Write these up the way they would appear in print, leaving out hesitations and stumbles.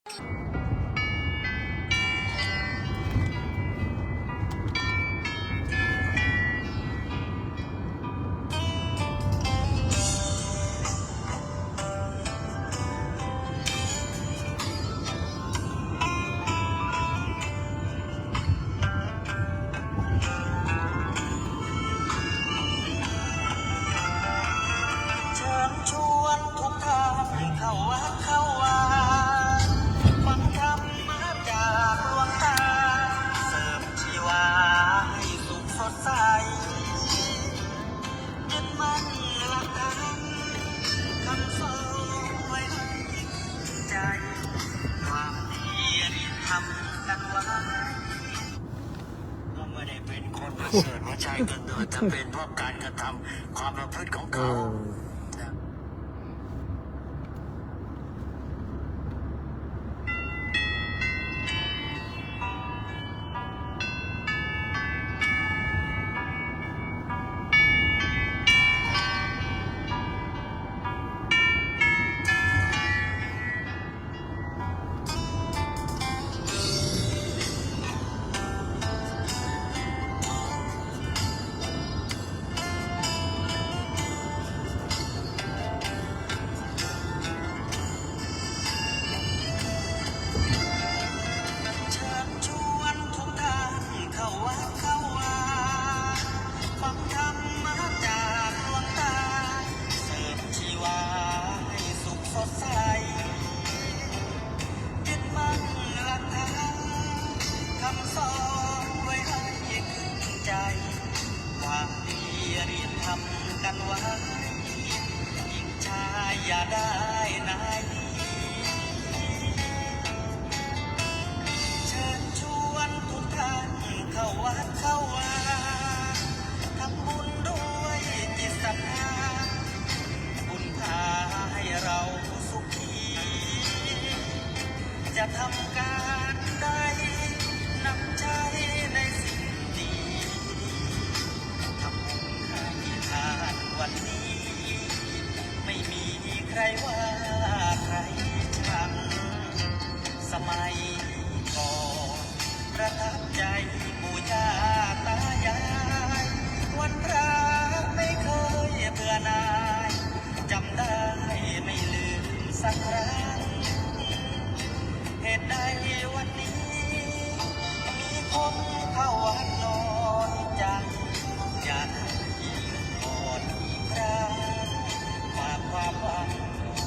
เชิญชวนทุกท่านเข้าวัดเข้าวาฟังธรรมะจากหลวงตาเสริมชีวาให้สุขสดใสยึดมั่นหลักธรรมคำสอนไว้ให้ใจความดีทำกันไว้ก็ไม่ได้เป็นคนประเสริฐหัวใจกันเดินแต่เป็นเพราะการกระทำความประพฤติของเขา เชิญชวนทุกท่านเข้าวัดเข้าวาฟังธรรมะจากหลวงตาเสริมชีวาให้สุขสดใสยึดมั่นหลักธรรมคำสอนไว้ให้ขึ้นใจความดีเรียนทำกันไว้หญิงชายอย่าได้นายดี เชิญชวนทุกท่านเข้าวัดเข้าวาทำบุญด้วยจิตศรัทธาบุญพาให้เราสุขีจะทำการใดนำใจในสิ่งดีทำบุญให้ทานวันนี้ไม่มีใครว่าใครชังสมัยก่อนประทับใจปู่ย่าตายายวันพระไม่เคยเบื่อหน่ายจำได้ไม่ลืมสักครั้งเหตุใดวันนี้มีคนเข้าวัดนอนจังอยากอีกก่อนอีกครั้งฝากความหวัง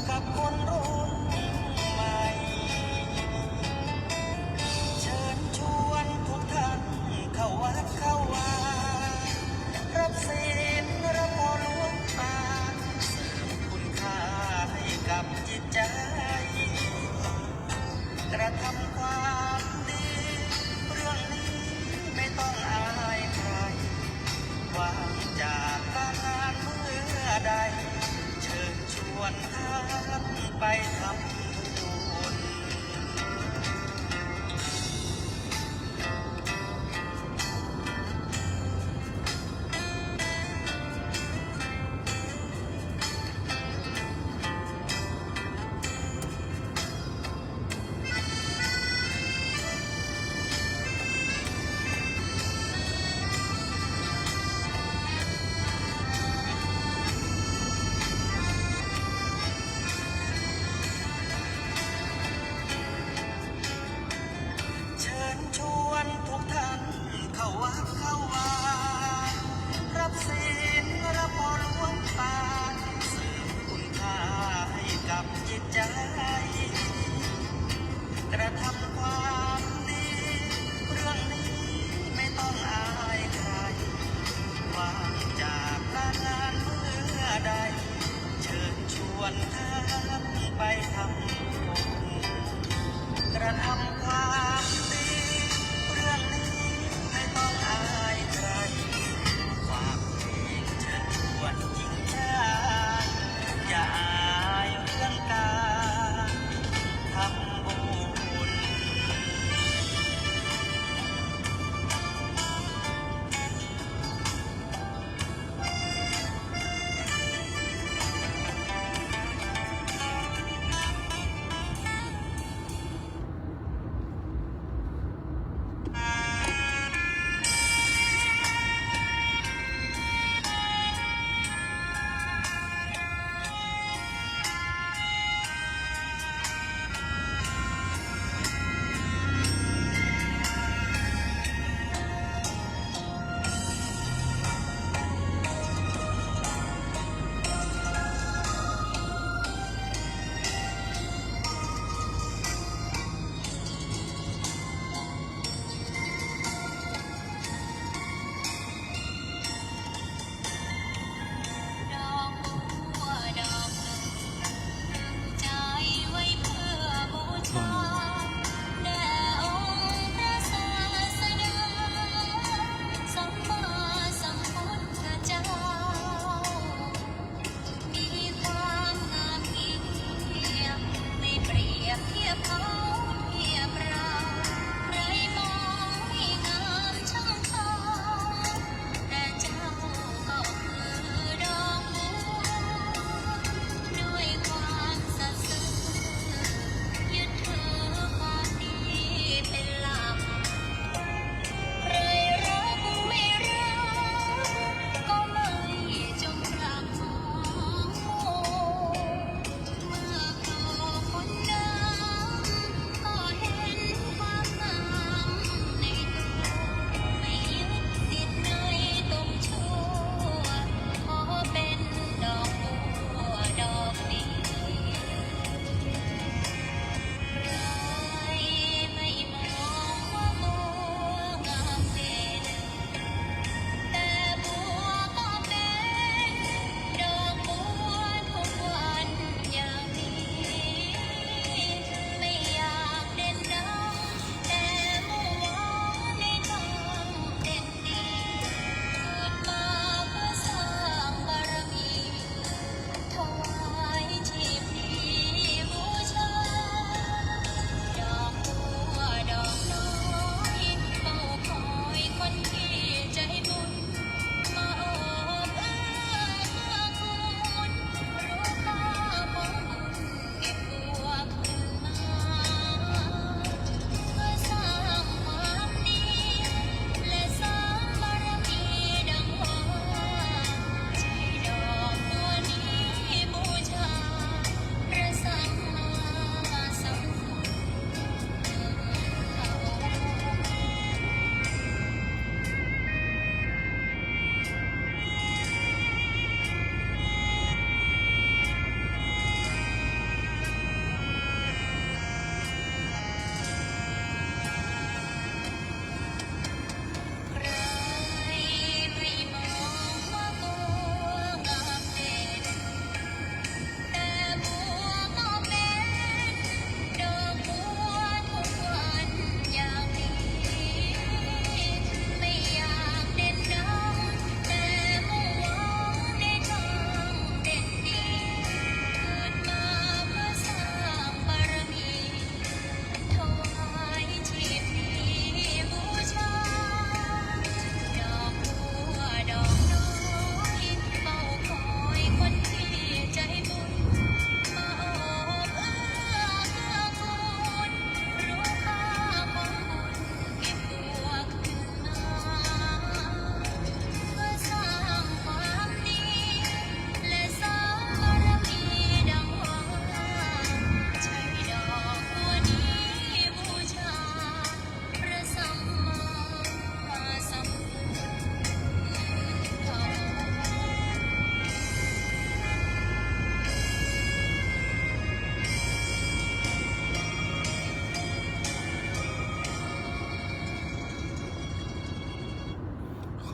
กับคนรุ่นใหม่ เชิญชวนทุกท่านเข้าวัดเข้าวารับศีลรับพรหลวงตาเสริมคุณค่าให้กับจิตใจกระทำความดีเรื่องนี้ไม่ต้องอายใครวางจากการงานเมื่อใดเชิญชวนท่านไปทำบุญ เ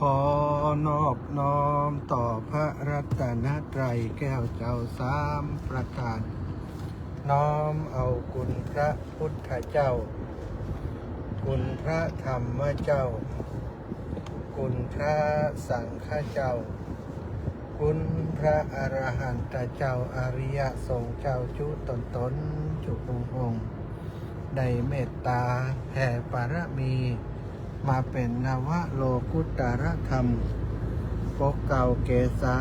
ขอนอบน้อมต่อพระรัตนตรัยแก้วเจ้าสามประการ น้อมเอาคุณพระพุทธเจ้า คุณพระธรรมเจ้า คุณพระสังฆเจ้า คุณพระอรหันตเจ้าอริยสงฆ์เจ้าจุตนจุองค์ได้เมตตาแผ่ปารมีมาเป็นนวโลกุตตรธรรมปกเก่าเกษา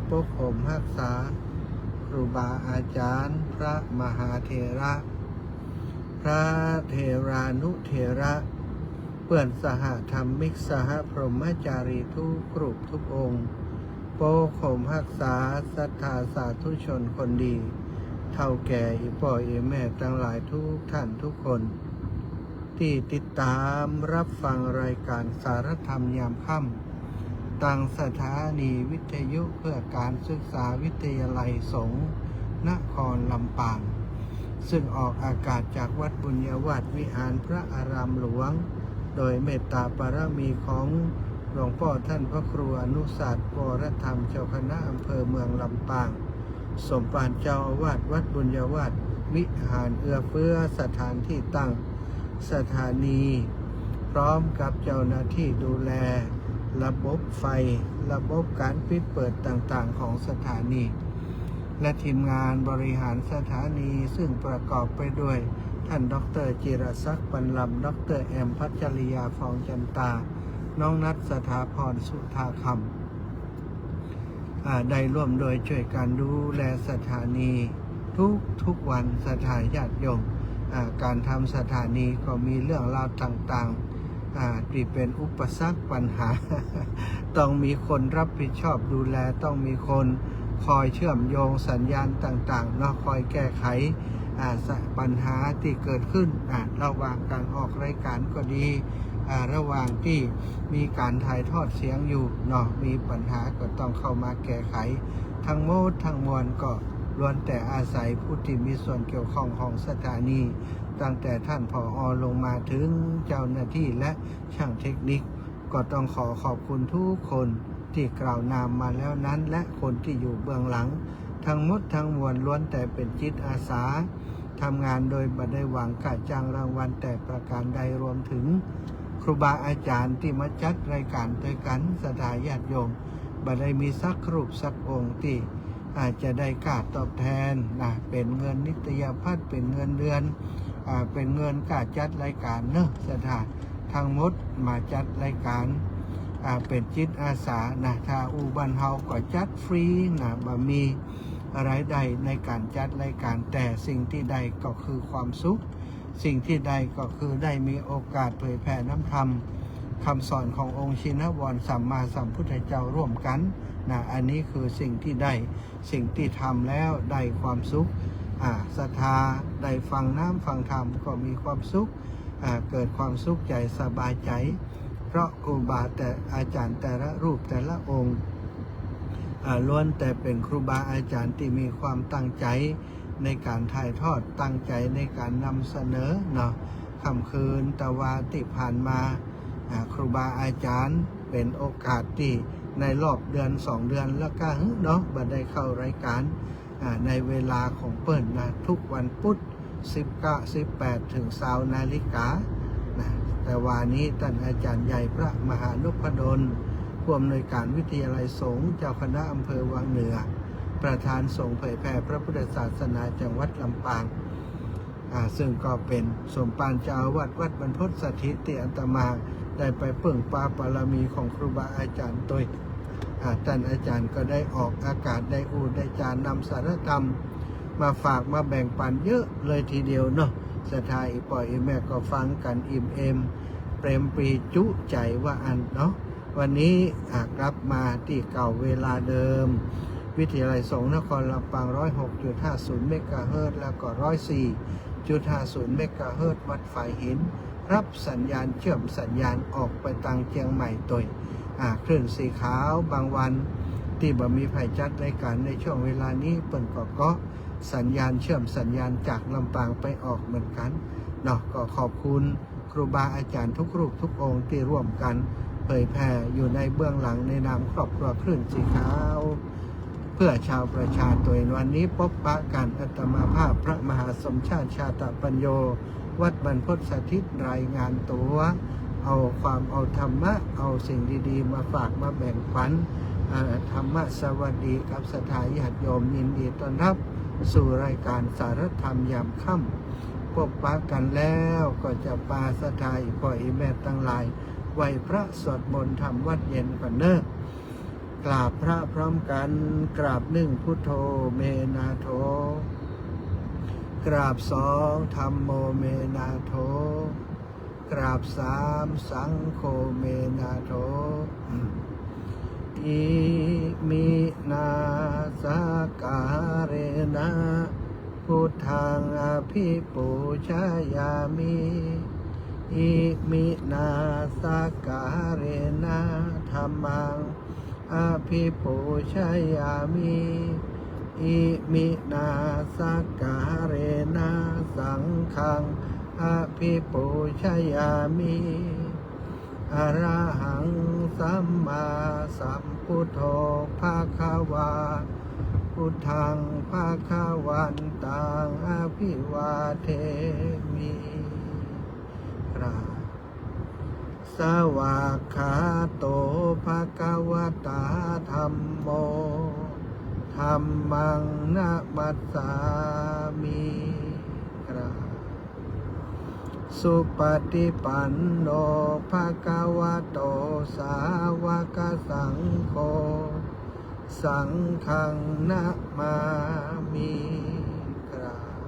ปกห่มรักษาครูบาอาจารย์พระมหาเถระ พระเถรานุเถระเพื่อนสหธรรมิกสหพรหมจารีทุกกลุ่มทุกองค์โปข่มรักษาศรัทธาสาธุชนคนดีเท่าแก่อีพ่ออีแม่ทั้งหลายทุกท่านทุกคนที่ติดตามรับฟังรายการสารธรรมยามค่ำตั้งสถานีวิทยุเพื่อการศึกษาวิทยาลัยสงฆ์นครลำปางซึ่งออกอากาศจากวัดบุญญาวาสวิหารพระอารามหลวงโดยเมตตาปารมีของหลวงพ่อท่านพระครูอนุสาสน์วรธรรมเจ้าคณะอำเภอเมืองลำปางสมภารเจ้าอาวาสวัดบุญญาวาสวิหารเอื้อเฟื้อสถานที่ตั้งสถานีพร้อมกับเจ้าหน้าที่ดูแลระบบไฟระบบการปิดเปิดต่างๆของสถานีและทีมงานบริหารสถานีซึ่งประกอบไปด้วยท่านดร.จิรศักดิ์ ปันลำ ดร.แอม พัชริยา ฟองจันตา น้องนัท สถาพร สุธาคำได้ร่วมโดยช่วยการดูแลสถานีทุกวันสถานญาติโยมการทำสถานีก็มีเรื่องราวต่างๆที่เป็นอุปสรรคปัญหา ต้องมีคนรับผิดชอบดูแลต้องมีคนคอยเชื่อมโยงสัญญาณต่างๆเนาะคอยแก้ไขปัญหาที่เกิดขึ้นระหว่างการออกรายการก็ดีระหว่างที่มีการถ่ายทอดเสียงอยู่เนาะมีปัญหาก็ต้องเข้ามาแก้ไขทั้งหมดทั้งมวลก็ล้วนแต่อาศัยผู้ที่มีส่วนเกี่ยวข้องของสถานีตั้งแต่ท่านผอ.ลงมาถึงเจ้าหน้าที่และช่างเทคนิคก็ต้องขอบคุณทุกคนที่กล่าวนามมาแล้วนั้นและคนที่อยู่เบื้องหลังทั้งหมดทั้งมวลล้วนแต่เป็นจิตอาสาทำงานโดยบ่ได้หวังค่าจ้างรางวัลแต่ประการใดรวมถึงครูบาอาจารย์ที่มาจัดรายการด้วยกันสถาญาติโยมบ่ได้มีสักรูปสักองค์ที่อาจจะได้ค่าตอบแทนเป็นเงินนิตยพัฒน์เป็นเงินเดือนเป็นเงินค่าจัดรายการเนอะสถานทั้งหมดมาจัดรายการเป็นจิตอาสาถ้าอูบันเฮาก็จัดฟรีบ่มีอะไรใดในการจัดรายการแต่สิ่งที่ใดก็คือความสุขสิ่งที่ใดก็คือได้มีโอกาสเผยแผ่น้ำธรรมคำสอนขององค์ชินวรสัมมาสัมพุทธเจ้าร่วมกันอันนี้คือสิ่งที่ได้สิ่งที่ทำแล้วได้ความสุขศรัทธาได้ฟังน้ำฟังธรรมก็มีความสุขเกิดความสุขใจสบายใจเพราะครูบาแต่อาจารย์แต่ละรูปแต่ละองค์ล้วนแต่เป็นครูบาอาจารย์ที่มีความตั้งใจในการถ่ายทอดตั้งใจในการนำเสนอเนาะค่ำคืนตะวาที่ผ่านมาครูบาอาจารย์เป็นโอกาสที่ในรอบเดือน2 เดือนแล้วก็เนาะบัดได้เข้ารายการในเวลาของเปิ้ลทุกวันพุธ18 ถึง 20 นาฬิกาแต่วันนี้ท่านอาจารย์ใหญ่พระมหานพดลผู้อำนวยการวิทยาลัยสงฆ์เจ้าคณะอำเภอวังเหนือประธานสงฆ์เผยแผ่พระพุทธศาสนาจังหวัดลำปางซึ่งก็เป็นสมภารเจ้าอาวาสวัดบรรพตสถิตที่อาตมาได้ไปเพิ่งปาบารมีของครูบาอาจารย์ตัวท่านอาจารย์ก็ได้ออกอากาศได้ได้จานนำสารธรรมมาฝากมาแบ่งปันเยอะเลยทีเดียวเนาะสถาอีปอยแม่ก็ฟังกันอิ่มเอมเปรมปรีจุใจว่าเนาะวันนี้กลับมาที่เก่าเวลาเดิมวิทยาลัยสงฆ์นครลำปาง 106.50 เมกะเฮิรตซ์แล้วก็ 104.50 เมกะเฮิรตซ์วัดฝายหินรับสัญญาณเชื่อมสัญญาณออกไปทางเชียงใหม่ตัวคลื่นสีขาวบางวันที่บ่มีไผจัดรายการในช่วงเวลานี้เปิ่นก็สัญญาณเชื่อมสัญญาณจากลำปางไปออกเหมือนกันเนาะก็ขอบคุณครูบาอาจารย์ทุกรูปทุกองค์ที่ร่วมกันเผ ยแผ่อยู่ในเบื้องหลังในนามครอบครัวคลื่นสีขาวเพื่อชาวประชาตัววันนี้พบปะกันอัตมาภาพพระมหาสมชาติชาตปัญโยวัดบรรพตสถิตรายงานตัวเอาความเอาธรรมะเอาสิ่งดีๆมาฝากมาแบ่งปันธรรมะสวัสดีกับสถาญาติโยมยินดีต้อนรับสู่รายการสารธรรมยามค่ำพบปะกันแล้วก็จะปาสถาอีพ่ออีแม่ตั้งหลายไหวพระสวดมนต์ทำวัดเย็นกันเนอะกราบพระพร้อมกันกราบหนึ่งพุทโธเมนาโธกราบสองธัมโมเมนาโธกราบสามสังโฆเมนาโธอิมินาสการเรนะพุทธังอภิปูชยามิอิมินาสการเรนะธัมมังอภิปูชยามิอิมินาสการเรนะสังฆังอภิปูชยามิอรหังสัมมาสัมพุทโธภะคะวาพุทธังภะคะวันตังอภิวาเทมิกราบสวากขาโตภะคะวะตาธัมโมธัมมังนะมัสสามิกราบสุปฏิปันโนภะคะวะโตสาวกสังโฆสังฆังนะมามิกราบ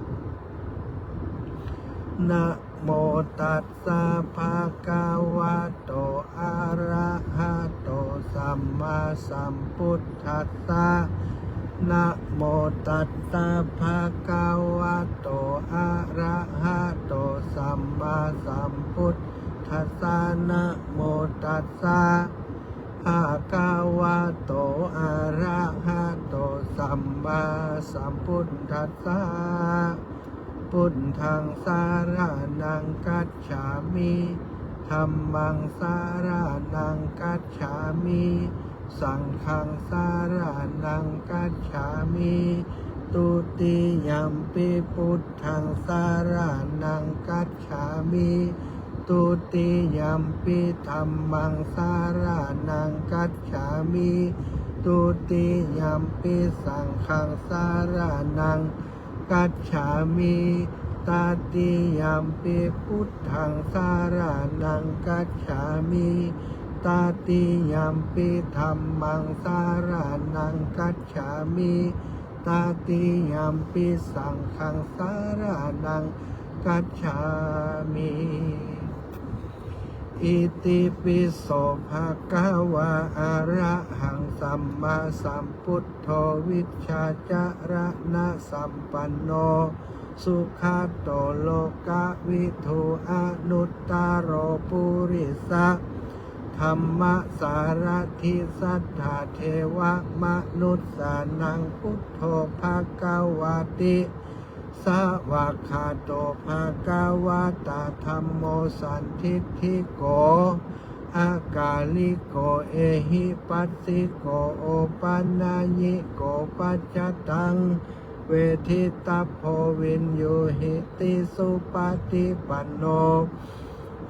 นะโมตัสสะภะคะวะโตอะระหะโตสัมมาสัมพุทธัสสะนะโมตัสสะภะคะวะโตอะระหะโตสัมมาสัมพุทธัสสะนะโมตัสสะภะคะวะโตอะระหะโตสัมมาสัมพุทธัสสะพุทธังสารนังกัจฉามิธัมมังสารนังกัจฉามิสังฆังสารนังกัจฉามิตุติยัมปิพุทธังสารนังกัจฉามิตุติยัมปิธัมมังสารนังกัจฉามิตุติยัมปิสังฆังสารนังกัจฉามิตติยัมปิพุทธังสารนังกัจฉามิตติยัมปิธัมมังสารนังกัจฉามิตติยัมปิสังฆังสารนังกัจฉามิอิติปิโสภะคะวะอะระหังสัมมาสัมพุทโธวิชชาจารณะสัมปันโนสุขัตโตโลกวิทูอนุตตโรปุริสะธัมมะสารถิสัทธาเทวะมนุสสานังพุทโธภะคะวะติสวากขาโตภะคะวะตาธัมโมสันทิฏฐิโกอากาลิโกเอหิปัสสิโกโอปันนายิโกปัจจตังเวทิตาโพวินโยหิติสุปฏิปันโน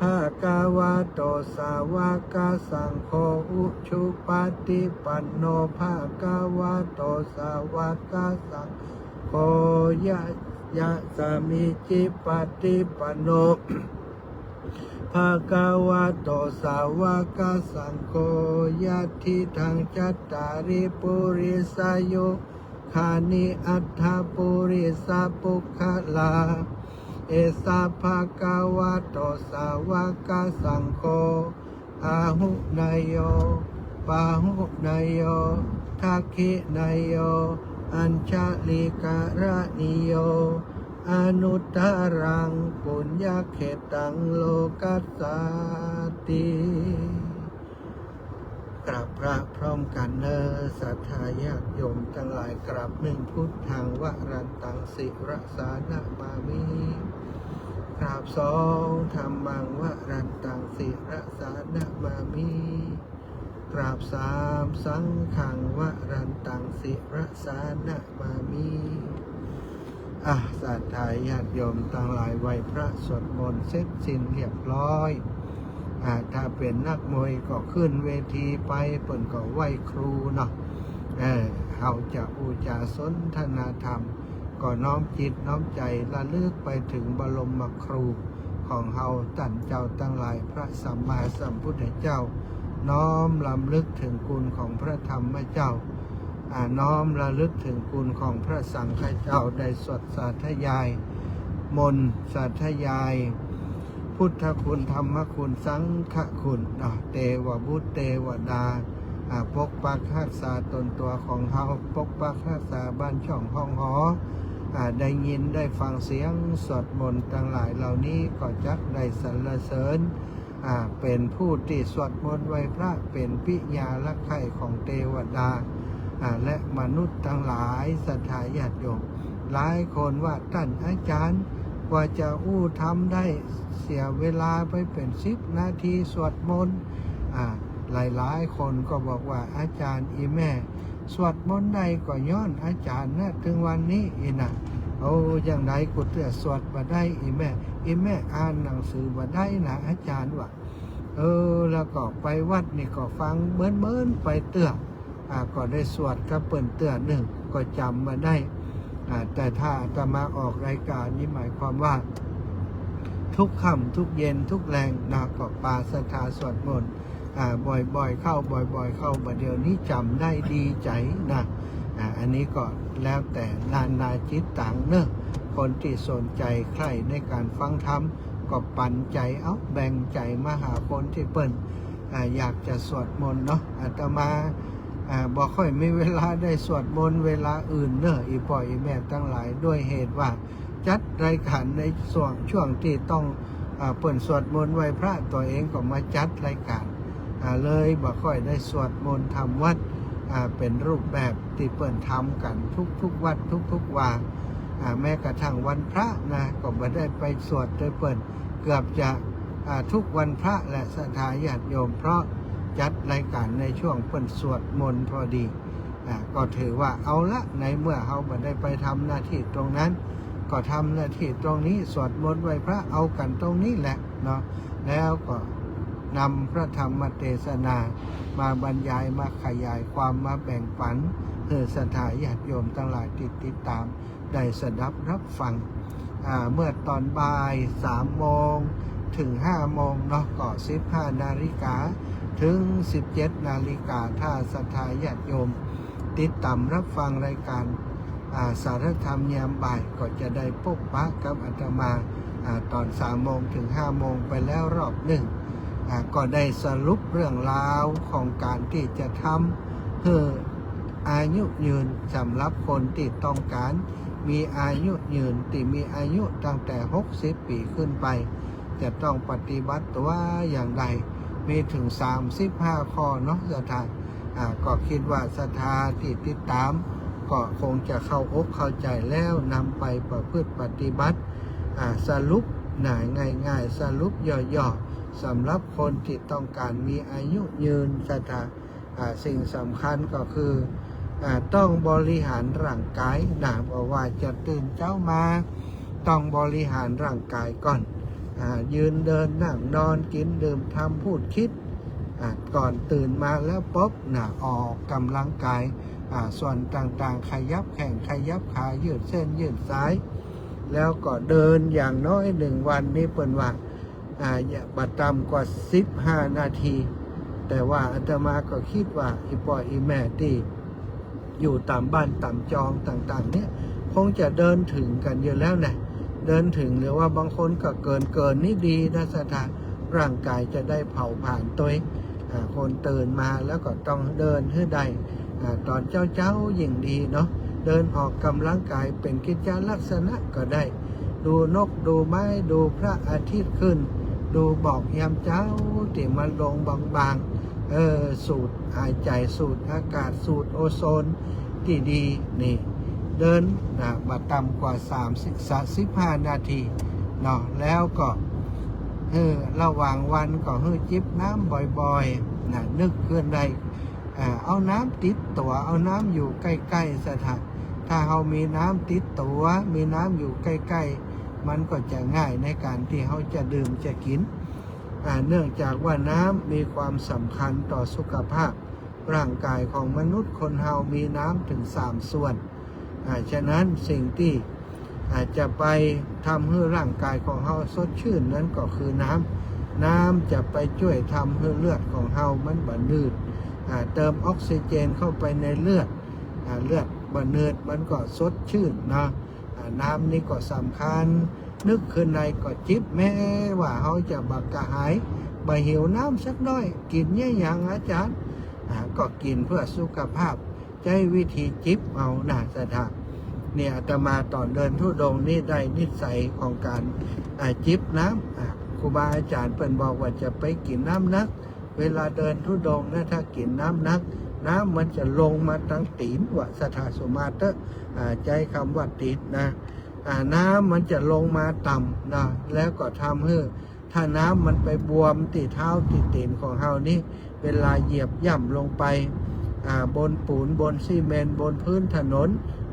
ภะคะวะโตสาวกสังโฆอุชุปฏิปันโนภะคะวะโตสาวกสังโฆยะสามิจิปฏิปันโนภะคะวะโตสาวกสังโฆยะทิทังจัตตาริปุริสายุคานิอัฏฐปุริสาปุคลาเอสาภะคะวะโตสาวกสังโฆอาหุนายโยปาหุนายโยทักขินายโยอัญชลิการณิโยอนุตตรังปุญญเขตังโลกัสสติกราบพระพร้อมกันเนอสัทธาญาติโยมทั้งหลายกราบหนึ่งพุทธังวรันตังสิรสานะมามิก ราบสองธรรมังวรันตังศิรสานะมามิกราบสามสังฆังวรันตังศิรสานะมามิศรัทธาญาติโยมทั้งหลายไหว้พระสวดมนต์เสร็จสิ้นเรียบร้อยถ้าเป็นนักมวยก็ขึ้นเวทีไปเปิ่นก็ไหว้ครูเนาะเขาจะอุจาสนทนาธรรมก็น้อมจิตน้อมใจระลึกไปถึงบรมครูของเฮาท่านเจ้าทั้งหลายพระสัมมาสัมพุทธเจ้าน้อมรำลึกถึงคุณของพระธรรมเจ้าน้อมระลึกถึงคุณของพระสังฆเจ้าได้สวดสาธยายมนต์สาธยายพุทธคุณธรรมคุณสังฆคุณเทวบุตรเทวดาปกปักรักษาตนตัวของเฮาปกปักรักษาบ้านช่องห้องหอได้ยินได้ฟังเสียงสวดมนต์ทั้งหลายเหล่านี้ก็จักได้สรรเสริญเป็นผู้ที่สวดมนต์ไหว้พระเป็นปิญาลักไข่ของเทวดาและมนุษย์ทั้งหลายศรัทธาญาติโยมหลายคนว่าท่านอาจารย์กว่าจะทำได้เสียเวลาไปเป็น10 นาทีสวดมนต์หลายคนก็บอกว่าอาจารย์อีแม่สวดมนต์ได้ก็ย้อนอาจารย์นะถึงวันนี้นะอย่างไรกูเตือสวดมาได้อีแม่อ่านหนังสือมาได้นะอาจารย์ว่าแล้วก็ไปวัดนี่ก็ฟังเหมือนไปเตือก็ได้สวดกับเปิ่นเตือหนึ่งก็จำมาได้แต่ถ้าจะมาออกรายการนี้หมายความว่าทุกค่ำทุกเย็นทุกแรงก็ปาศรัทธาสวดมนต์บ่อยๆเข้ามาเดี๋ยวนี้จำได้ดีใจนะอันนี้ก็แล้วแต่นาจิตต่างเนอะคนที่สนใจใครในการฟังธรรมก็ปันใจแบ่งใจมาหาคนที่เปิ้นอยากจะสวดมนต์เนาะอาตมาบอกค่อยมีเวลาได้สวดมนต์เวลาอื่นเนอะอีพ่ออีแม่ทั้งหลายด้วยเหตุว่าจัดรายการในช่วงที่ต้องเปิ่นสวดมนต์ไหว้พระตัวเองก็มาจัดรายการเลยบอกค่อยได้สวดมนต์ทำวัดเป็นรูปแบบที่เปิ่นทำกันทุกวัดทุกวันแม้กระทั่งวันพระนะก็ไม่ได้ไปสวดโดยเปิ่นเกือบจะทุกวันพระและศรัทธาญาติโยมเพราะจัดรายการในช่วงเปิ่นสวดมนต์พอดีก็ถือว่าเอาละในเมื่อเขาไม่ได้ไปทำหน้าที่ตรงนั้นก็ทำหน้าที่ตรงนี้สวดมนต์ไหว้พระเอากันตรงนี้แหละเนาะแล้วก็นำพระธรรมเทศนามาบรรยายมาขยายความมาแบ่งปันศรัทธาญาติโยมทั้งหลายติดตามได้สดับรับฟังเมื่อตอนบ่าย3 โมงถึง5 โมงเนาะก็15 นาฬิกาถึง17 นาฬิกาถ้าศรัทธาญาติโยมติดตามรับฟังรายการสารธรรมยามบ่ายก็จะได้พบปะกับอาตมาตอน3 โมงถึง5 โมงไปแล้วรอบหนึ่งก็ได้สรุปเรื่องราวของการที่จะทำเพื่ออายุยืนสำหรับคนที่ต้องการมีอายุยืนที่มีอายุตั้งแต่60 ปีขึ้นไปจะต้องปฏิบัติตัวอย่างไรมีถึง35 ข้อเนาะศรัทธาก็คิดว่าศรัทธาที่ติดตามก็คงจะเข้าอกเข้าใจแล้วนำไปประพฤติปฏิบัติสรุปง่ายๆสรุปย่อๆสำหรับคนที่ต้องการมีอายุยืนศรัทธาสิ่งสำคัญก็คือต้องบริหารร่างกายบอกว่าจะตื่นเช้ามาต้องบริหารร่างกายก่อนยืนเดินนั่งนอนกินดื่มทำพูดคิดก่อนตื่นมาแล้วปุ๊บออกกำลังกายส่วนต่างๆขยับแข้งขยับขายืดเส้นยืดสายแล้วก็เดินอย่างน้อย1 วันนี้เปิ่นว่าอย่าบัดต่ำกว่า15 นาทีแต่ว่าอาตมาก็คิดว่าอีพ่ออีแม่ที่อยู่ตามบ้านตามจองต่างๆเนี่ยคงจะเดินถึงกันอยู่แล้วนะเดินถึงหรือว่าบางคนก็เกินนี่ดีนะสถานร่างกายจะได้เผาผ่านตัวคนตื่นมาแล้วก็ต้องเดินให้ได้ตอนเช้ายิ่งดีเนาะเดินออกกำลังกายเป็นกิจลักษณะก็ได้ดูนกดูไม้ดูพระอาทิตย์ขึ้นดูบอกยามเช้าที่มันลงบางๆสูดหายใจสูดอากาศสูดโอโซนที่ดีนี่เดินบัดต่ำกว่า35 นาที เนาะแล้วก็ระหว่างวันก็จิบน้ำบ่อยๆนะนึกขึ้นได้เอาน้ำติดตัวเอาน้ำอยู่ใกล้ๆสถานถ้าเรามีน้ำติดตัวมีน้ำอยู่ใกล้ๆมันก็จะง่ายในการที่เราจะดื่มจะกินเนื่องจากว่าน้ำมีความสำคัญต่อสุขภาพร่างกายของมนุษย์คนเรามีน้ำถึง3ส่วนฉะนั้นสิ่งที่อาจจะไปทำให้ร่างกายของเราสดชื่นนั้นก็คือน้ำจะไปช่วยทำให้เลือดของเรามันบำนืดเติมออกซิเจนเข้าไปในเลือดบำนืดมันก็สดชื่นนะน้ำนี่ก็สำคัญนึกขึ้นในก็จิบแม้ว่าเขาจะบักกระหายบ่หิวน้ำสักน้อยกินเนี่ยอย่างอาจารย์ก็กินเพื่อสุขภาพใช้วิธีจิบเอาสถานเนี่ยอาตมาตอนเดินธุดงค์นี่ได้นิสัยของการจิบน้ำครูบาอาจารย์เปิ่นบอกว่าจะไปกินน้ำนักเวลาเดินธุดงค์นะถ้ากินน้ำนักน้ำมันจะลงมาตั้งตีนว่าสถาสุมาเตใจคำว่าตีนนะน้ำมันจะลงมาต่ำนะแล้วก็ทำให้ถ้าน้ำมันไปบวมติเท้าติตีนของเรานี่เวลาเหยียบย่ำลงไปบนปูนบนซีเมนต์บนพื้นถนน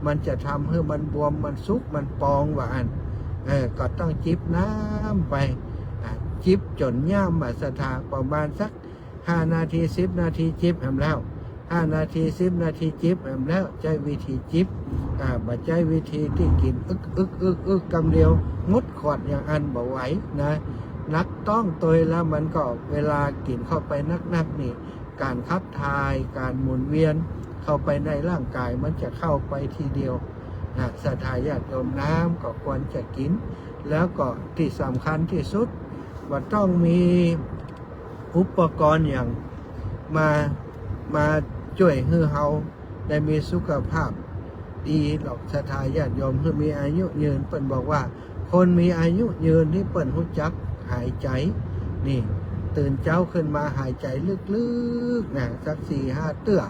มันจะทำให้มันบวมมันซุกมันปองว่าก็ต้องจิบน้ำไปจิบจนย่ำสถาประมาณสัก5 นาที10 นาทีจิบแล้ว5 นาที10 นาทีจิบแล้วใช้วิธีจิบบ่ใช้วิธีที่กินอึกกำเดียวงดขอดอย่างอันบ่ไหวนะนักต้องตัวแล้วมันก็เวลากินเข้าไปนักนี่การขับถ่ายการหมุนเวียนเข้าไปในร่างกายมันจะเข้าไปทีเดียวศรัทธาญาติโยมน้ำก็ควรจะกินแล้วก็ที่สำคัญที่สุดว่าต้องมีอุปกรณ์อย่างมาช่วยให้เราได้มีสุขภาพดีหรอกศรัทธาญาติโยมคือมีอายุยืนเปิ่นบอกว่าคนมีอายุยืนที่เปิ่นรู้จักหายใจนี่ตื่นเช้าขึ้นมาหายใจลึกๆสัก4-5 เตื้อ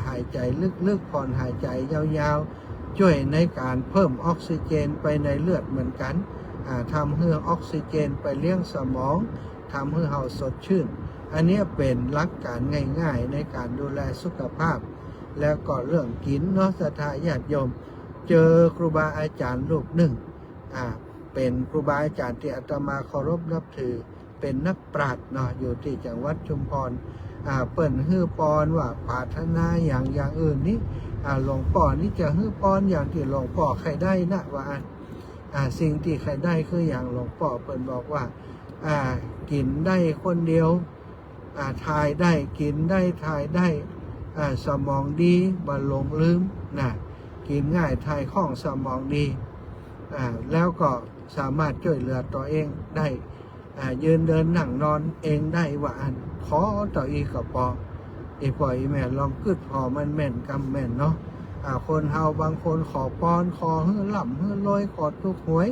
หายใจลึกๆผ่อนหายใจยาวๆช่วยในการเพิ่มออกซิเจนไปในเลือดเหมือนกันทำให้ออกซิเจนไปเลี้ยงสมองทำให้เราสดชื่นอันนี้เป็นหลักการง่ายๆในการดูแลสุขภาพแล้วก็เรื่องกินศรัทธาญาติโยมเจอครูบาอาจารย์รูปหนึ่งเป็นครูบาอาจารย์ที่อาตมาเคารพนับถือเป็นนักปราชญ์อยู่ที่จังหวัดชุมพรเปิ่นฮื้อปอนว่าปรารถนาอย่างอื่นนี้หลวงพ่อนี่จะฮื้อปอนอย่างที่หลวงพ่อใครได้นะว่าสิ่งที่ใครได้คืออย่างหลวงพ่อเปิ่นบอกว่ากินได้คนเดียวถ่ายได้กินได้ถ่ายได้สมองดีบ่หลงลืมกินง่ายถ่ายคล่องสมองดีแล้วก็สามารถช่วยเหลือตัวเองได้ยืนเดินนั่งนอนเองได้ว่าขอต่ออีกกับพอพ่อแม่ลองกึดพอมันแม่นกำแม่นเนาะคนเฮาบางคนขอปอนขอฮื้อหล่ำฮื้อลอยขอทุกหวย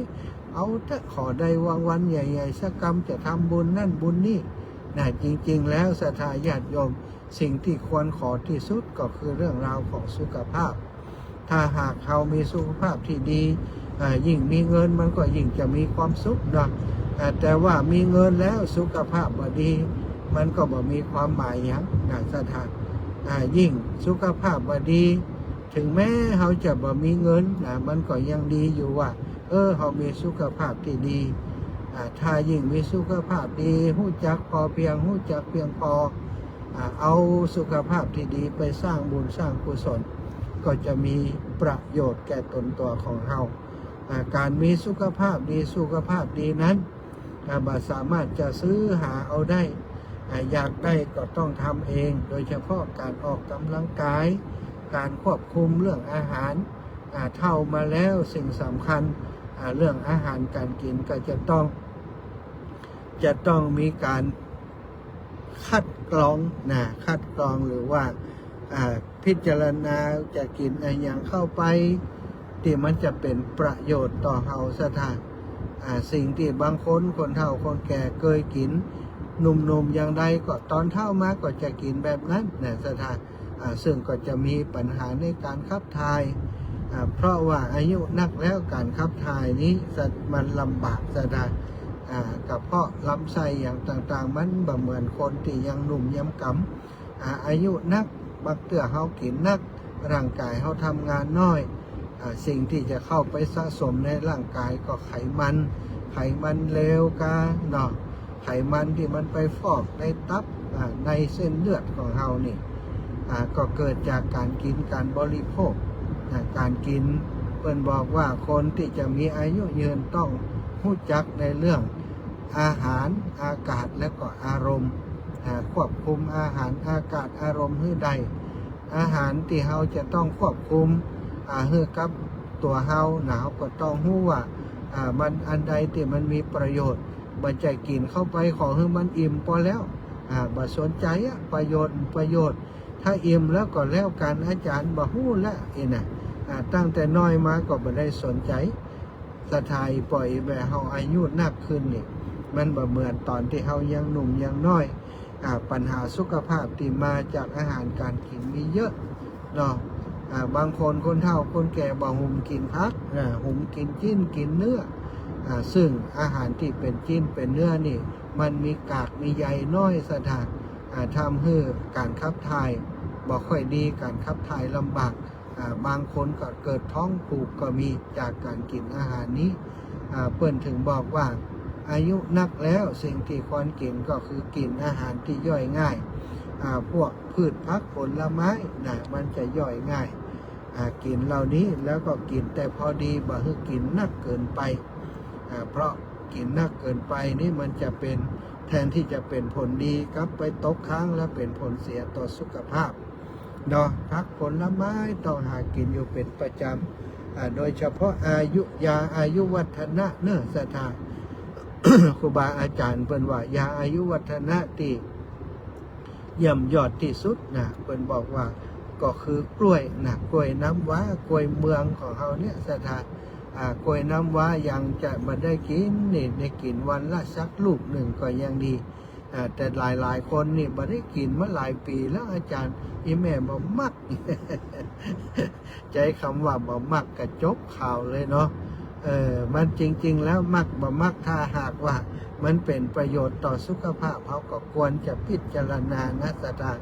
เอาแต่ขอได้วันใหญ่ๆสักกรรมจะทำบุญนั่นบุญนี่จริงๆแล้วศรัทธาญาติโยมสิ่งที่ควรขอที่สุดก็คือเรื่องราวของสุขภาพถ้าหากเรามีสุขภาพที่ดียิ่งมีเงินมันก็ยิ่งจะมีความสุขนะแต่ว่ามีเงินแล้วสุขภาพบ่ดีมันก็บ่มีความหมายอย่างศรัทธายิ่งสุขภาพบ่ดีถึงแม้เราจะบ่มีเงินมันก็ยังดีอยู่ว่าเรามีสุขภาพที่ดีถ้ายิ่งมีสุขภาพดีหู้จักพอเพียงหู้จักเพียงพอเอาสุขภาพที่ดีไปสร้างบุญสร้างกุศลก็จะมีประโยชน์แก่ตนตัวของเราการมีสุขภาพดีนั้นสามารถจะซื้อหาเอาได้อยากได้ก็ต้องทำเองโดยเฉพาะการออกกำลังกายการควบคุมเรื่องอาหารเท่ามาแล้วสิ่งสำคัญเรื่องอาหารการกินก็จะต้องมีการคัดกรองหรือว่าพิจารณาจะกินอะไรอย่างเข้าไปที่มันจะเป็นประโยชน์ต่อเฮาสถานสิ่งที่บางคนเฒ่าคนแก่เคยกินหนุ่มๆอย่างใดก็ตอนเฒ่ามาก็จะกินแบบนั้นสถานซึ่งก็จะมีปัญหาในการขับถ่าย เพราะว่าอายุนักแล้วการขับถ่ายนี้มันลำบากจะได้กับเพาะลำไส้อย่างต่างๆมันบ่เหมือนคนที่ยังหนุ่มยังกำอายุนักบักเตือเขากินนักร่างกายเขาทำงานน้อยสิ่งที่จะเข้าไปสะสมในร่างกายก็ไขมันเลวกาเนาะไขมันที่มันไปฟอกในตับในเส้นเลือดของเรานี่ก็เกิดจากการกินการบริโภคการกินเพิ่นบอกว่าคนที่จะมีอายุยืนต้องรู้จักในเรื่องอาหารอากาศและก็อารมณ์ควบคุมอาหารอากาศอารมณ์ให้ได้อาหารที่เราจะต้องควบคุมให้กับตัวเราหนาวก็ต้องรู้ว่ามันอันใดที่มันมีประโยชน์บ่ใจกินเข้าไปขอให้มันอิ่มพอแล้วบ่สนใจประโยชน์ถ้าอิ่มแล้วก็แล้วกันอาจารย์บ่ฮู้ละตั้งแต่น้อยมาก็บ่ได้สนใจสะทายปล่อยแบบเฮาอายุนักขึ้นนี่มันบ่เหมือนตอนที่เฮายังหนุ่มยังน้อยปัญหาสุขภาพที่มาจากอาหารการกินมีเยอะเนาะบางคนคนเฒ่าคนแก่บ่หุ่มกินผักหุ่มกินจิ้นกินเนื้อซึ่งอาหารที่เป็นจิ้นเป็นเนื้อนี่มันมีกากมีใยน้อยสะทานทำให้การขับถ่ายบ่ค่อยดีการขับถ่ายลำบากบางคนก็เกิดท้องผูกก็มีจากการกินอาหารนี้เปิ้นถึงบอกว่าอายุนักแล้วสิ่งที่ควรกินก็คือกินอาหารที่ย่อยง่ายพวกพืชผักผลไม้มันจะย่อยง่ายกินเหล่านี้แล้วก็กินแต่พอดีบ่ให้กินนักเกินไปเพราะกินนักเกินไปนี่มันจะเป็นแทนที่จะเป็นผลดีกับไปตกค้างและเป็นผลเสียต่อสุขภาพเนาะผักผลไม้ต้องหากินอยู่เป็นประจำโดยเฉพาะยาอายุวัฒนะเนื้อสถาน ครูบาอาจารย์เพิ่นว่ายาอายุวัฒนะที่เยี่ยมยอดที่สุดเพิ่นบอกว่าก็คือกล้วยกล้วยน้ำว้ากล้วยเมืองของเขาเนี่ยสถานกล้วยน้ำว้ายังจะมาได้กินนี่ได้กินวันละสักลูกหนึ่งก็ยังดีแต่หลายคนนี่มาได้กินมาหลายปีแล้วอาจารย์อีแม่บอกมัก ใจคำว่าบอกมักกระจบข่าวเลยเนาะมันจริงๆแล้วมักบ่มักถ้าหากว่ามันเป็นประโยชน์ต่อสุขภาพเขาก็ควรจะพิจารณานะสถาน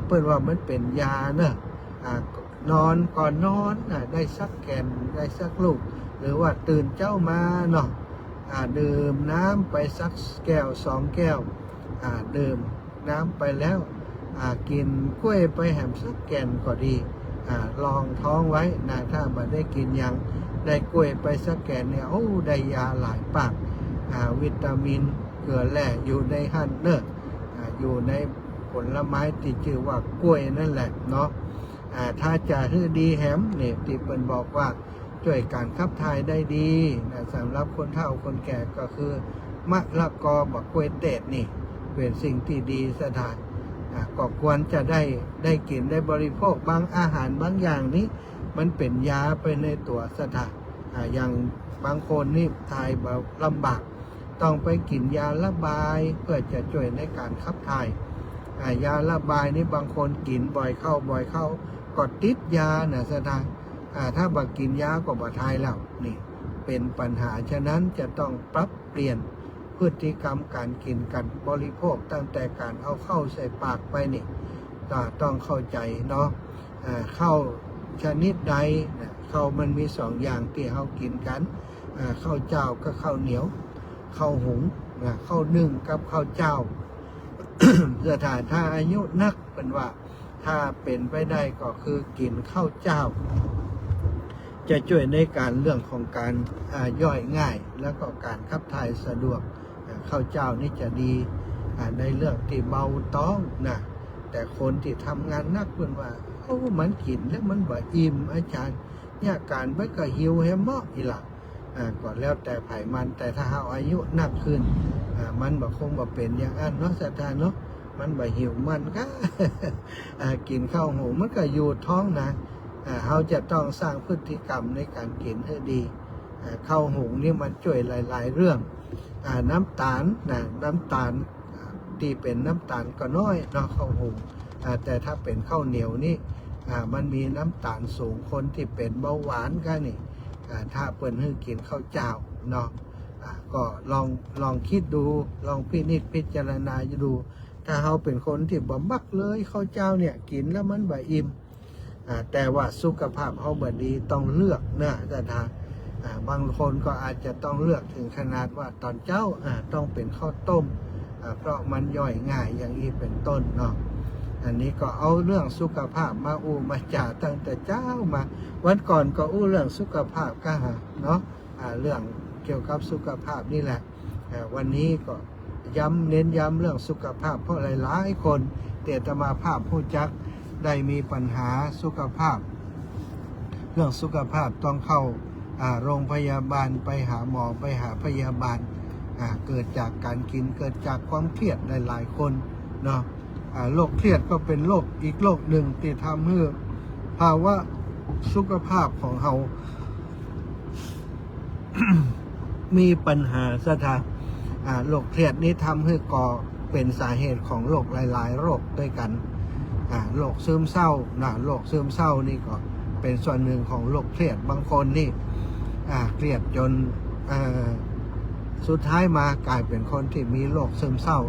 เพื่อว่ามันเป็นยาเนอะนอนก่อนนอนได้สักแก่นได้สักลูกหรือว่าตื่นเจ้ามาเนาะดื่มน้ำไปสักแก้ว2 แก้วดื่มน้ำไปแล้วกินกล้วยไปแหมสักแก่นก็ดีลองท้องไว้ถ้ามาได้กินยังได้กล้วยไปสักแก่นเนี่ยได้ยาหลายปากวิตามินเกลือแร่อยู่ในหั่นเนออยู่ในผลไม้ที่ชื่อว่ากล้วยนั่นแหละเนาะถ้าจะให้ดีแฮมเนี่ยที่เปิ้นบอกว่าช่วยการขับถ่ายได้ดีสำหรับคนเฒ่าคนแก่ก็คือมะละกอบักกล้วยเตดนี่เป็นสิ่งที่ดีสถานก็ควรจะได้กินได้บริโภคบางอาหารบางอย่างนี้มันเป็นยาไปในตัวสถานอย่างบางคนนี่ถ่ายแบบลำบากต้องไปกินยาระบายเพื่อจะช่วยในการขับถ่ายยาระบายนี่บางคนกินบ่อยเข้าก็ติดยาสถานถ้าบักกินยาก็บ่ทายแล้วนี่เป็นปัญหาฉะนั้นจะต้องปรับเปลี่ยนพฤติกรรมการกินการบริโภคตั้งแต่การเอาเข้าใส่ปากไปนี่ก็ต้องเข้าใจเนาะเข้าชนิดใดข้าวมันมี2 อย่างที่เรากินกันข้าวเจ้าก็ข้าวเหนียวข้าวหุงข้าวนึ่งกับข้าวเจ้า ถ้าอายุนักเป็นว่าถ้าเป็นไปได้ก็คือกินข้าวเจ้าจะช่วยในการเรื่องของการย่อยง่ายแล้วก็การขับถ่ายสะดวกข้าวเจ้านี่จะดีในเรื่องที่เบาท้องแต่คนที่ทำงานนักเป็นว่ามันกินแล้วมันบ่อิ่มอาจารย์เนี่ยการไม่ก็หิวแฮมบ่อีหล่ะก็แล้วแต่ไผมันแต่ถ้าเราอายุนักขึ้นมันบ่คงบ่เป็นอย่างนั้นเนาะสถานเนาะมันบ่หิวมันก็ กินข้าวหูมันก็อยู่ท้องเราจะต้องสร้างพฤติกรรมในการกินให้ดีข้าวหุงนี่มันช่วยหลายๆเรื่องน้ำตาลน้ำตาลที่เป็นน้ำตาลก็น้อยเนาะข้าวหุงแต่ถ้าเป็นข้าวเหนียวนี่ มันมีน้ำตาลสูงคนที่เป็นเบาหวานก็นี่ถ้าเปิ้นให้กินข้าวเจ้าเนาะก็ลองคิดดูลองพินิจพิจารณาดูถ้าเขาเป็นคนที่บ่มักเลยข้าวเจ้าเนี่ยกินแล้วมันบ่อิ่มแต่ว่าสุขภาพเขาบ่ดีต้องเลือกนะแต่ถ้าบางคนก็อาจจะต้องเลือกถึงขนาดว่าตอนเจ้าต้องเป็นข้าวต้มเพราะมันย่อยง่ายอย่างนี้เป็นต้นเนาะอันนี้ก็เอาเรื่องสุขภาพมามาจ่าตั้งแต่เจ้ามาวันก่อนก็เรื่องสุขภาพก็เนาะเรื่องเกี่ยวกับสุขภาพนี่แหละวันนี้ก็เน้นย้ำเรื่องสุขภาพเพราะหลายๆคนเตตมาภาพผู้จักได้มีปัญหาสุขภาพเรื่องสุขภาพต้องเข้าโรงพยาบาลไปหาหมอไปหาพยาบาลเกิดจากการกินเกิดจากความเครียดหลายๆคนเนาะโรคเครียดก็เป็นโรคอีกโรคหนึ่งที่ทำให้ภาวะสุขภาพของเรา มีปัญหาสถานโรคเครียดนี้ทำให้ก่อเป็นสาเหตุของโรคหลายๆโรคด้วยกันโรคซึมเศร้าโรคซึมเศร้านี่ก็เป็นส่วนหนึ่งของโรคเครียดบางคนนี่เครียดจนสุดท้ายมากลายเป็นคนที่มีโรคซึมเศร้า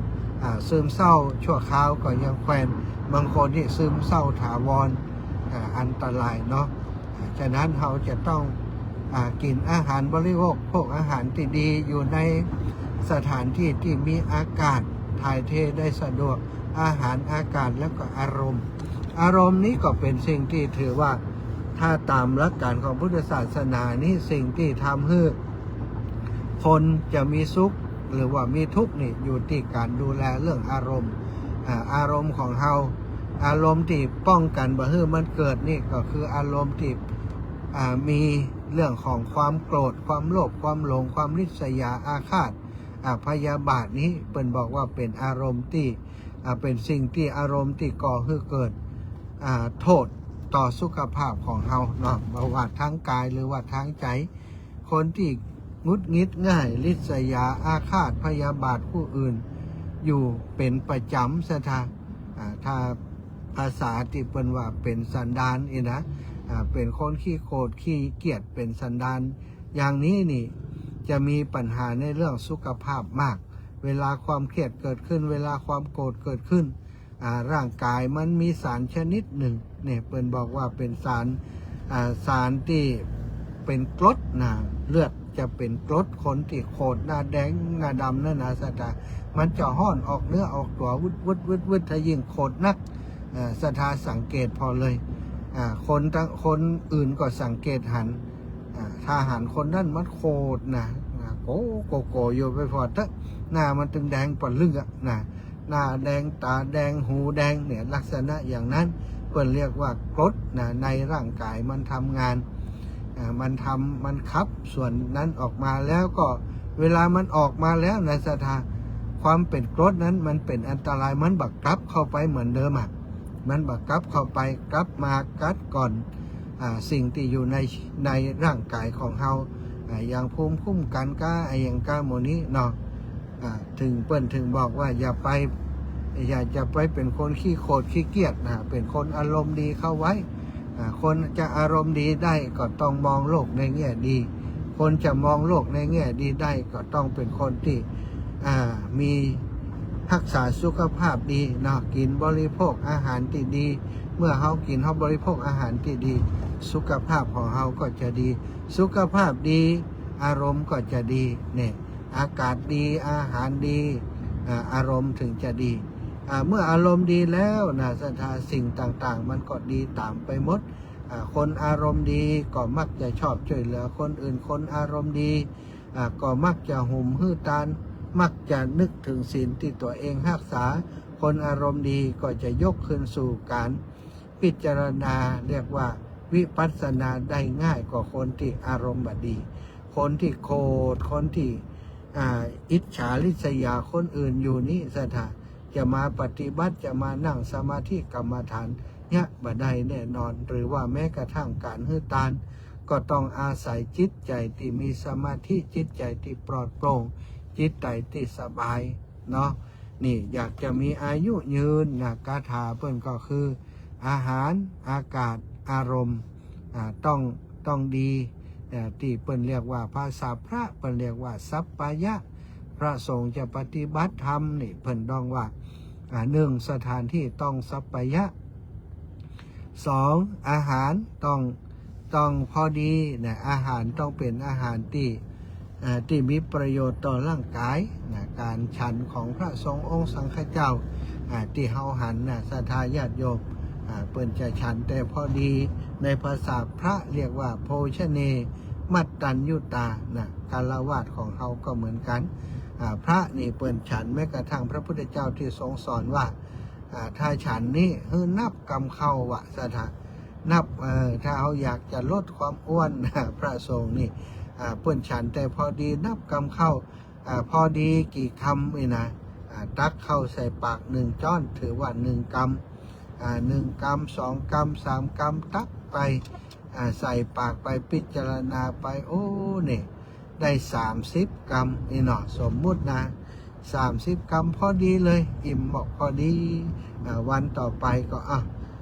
ซึมเศร้าชั่วคราวก็ยังแควนบางคนที่ซึมเศร้าถาวรอันตรายเนาะฉะนั้นเราจะต้องกินอาหารบริโภคพวกอาหารที่ดีอยู่ในสถานที่ที่มีอากาศถ่ายเทได้สะดวกอาหารอากาศแล้วก็อารมณ์นี้ก็เป็นสิ่งที่ถือว่าถ้าตามหลักการของพุทธศาสนานี้สิ่งที่ทำให้คนจะมีสุขหรือว่ามีทุกข์นี่อยู่ที่การดูแลเรื่องอารมณ์ของเราอารมณ์ที่ป้องกันบ่ให้มันเกิดนี่ก็คืออารมณ์ที่มีเรื่องของความโกรธความโลภความหลงความริษยาอาฆาตพยาบาทนี้เป็นบอกว่าเป็นอารมณ์ที่เป็นสิ่งที่อารมณ์ที่ก่อให้เกิดโทษต่อสุขภาพของเราเนาะบ่ว่าทางกายหรือว่าทางใจคนที่งุดงิดง่ายริษยาอาฆาตพยาบาทผู้อื่นอยู่เป็นประจำถ้าภาษาที่เป็นว่าเป็นสันดานนะเป็นคนขี้โกรธขี้เกียจเป็นสันดานอย่างนี้นี่จะมีปัญหาในเรื่องสุขภาพมากเวลาความเครียดเกิดขึ้นเวลาความโกรธเกิดขึ้นร่างกายมันมีสารชนิดหนึ่งเนี่ยเปิ้นบอกว่าเป็นสารที่เป็นกรดเลือดจะเป็นกรดคนที่โคตรหน้าแดงหน้าดำนั่นนะสตามันจะห้อนออกเนื้อออกตัววุดถ้ายิ่งโคตรนักสถาสังเกตพอเลยคนอื่นก็สังเกตหันถ้าหันคนนั้นมันโคตรโกอยู่ไปพอเถอะหน้ามันตึงแดงปนลึกหน้าแดงตาแดงหูแดงเนี่ยลักษณะอย่างนั้นเพื่อนเรียกว่ากรดในร่างกายมันทำงานมันขับส่วนนั้นออกมาแล้วก็เวลามันออกมาแล้วในสถาความเป็นกรดนั้นมันเป็นอันตรายมันบักกลับเข้าไปเหมือนเดิมมันบักกลับเข้าไปกลับมากัดก่อนสิ่งที่อยู่ในร่างกายของเราอย่างภูมิคุ้มกันอย่างกาโมนี้เนาะถึงเปิ้นถึงบอกว่าอย่าจะไปเป็นคนขี้โกรธขี้เกียจเป็นคนอารมณ์ดีเข้าไว้คนจะอารมณ์ดีได้ก็ต้องมองโลกในแง่ดีคนจะมองโลกในแง่ดีได้ก็ต้องเป็นคนที่มีรักษาสุขภาพดีเนาะกินบริโภคอาหารที่ดีเมื่อเขากินเขาบริโภคอาหารที่ดีสุขภาพของเขาก็จะดีสุขภาพดีอารมณ์ก็จะดีเนี่ยอากาศดีอาหารดีอารมณ์ถึงจะดีเมื่ออารมณ์ดีแล้วสถานสิ่งต่างๆมันก็ดีตามไปหมดคนอารมณ์ดีก็มักจะชอบช่วยเหลือคนอื่นคนอารมณ์ดีก็มักจะหุ่มหื้อตานมักจะนึกถึงศีลที่ตัวเองรักษาคนอารมณ์ดีก็จะยกขึ้นสู่การพิจารณาเรียกว่าวิปัสสนาได้ง่ายกว่าคนที่อารมณ์บดีคนที่โกรธคนที่อิจฉาริษยาคนอื่นอยู่นี่สถานจะมาปฏิบัติจะมานั่งสมาธิกรรมฐานเนี่ยบ่ได้แน่นอนหรือว่าแม้กระทั่งการหื้อตานก็ต้องอาศัยจิตใจที่มีสมาธิจิตใจที่ปลอดโปร่งจิตใจที่สบายเนาะนี่อยากจะมีอายุยืนคาถาเพิ่นก็คือ อาหารอากาศอารมณ์ต้องดีที่เปิ้นเรียกว่าภาษาพระเปิ้นเรียกว่าสัปปายะพระสงฆ์จะปฏิบัติธรรมนี่เปิ้นต้องว่าหนึ่งสถานที่ต้องสัปปายะสองอาหารต้องพอดีนะอาหารต้องเป็นอาหารที่มีประโยชน์ต่อร่างกายนะการฉันของพระสงฆ์องค์สังฆเจ้าที่เฮาหันนะศรัทธาญาติโยมเปิ้นจะฉันแต่พอดีในภาษาพระเรียกว่าโภชเนมัตตัญญุตานะคารวาสของเฮาก็เหมือนกันพระนี่เปิ้นฉันแม้กระทั่งพระพุทธเจ้าที่ทรงสอนว่าถ้าฉันนี่นับกำเข้าวะสถานับถ้าเขาอยากจะลดความอ้วนพระสงฆ์นี่เปิ้นฉันแต่พอดีนับกำเข้าพอดีกี่คำนี่นะตักเข้าใส่ปาก1 จ้อนถือว่า1 กำ1 กำ 2 กำ 3 กำตักไปใส่ปากไปพิจารณาไปโอ้เนี่ยได้30 กรัมนี่เนาะสมมุตินะ30 กรัมพอดีเลยอิ่มบอกพอดีวันต่อไปก็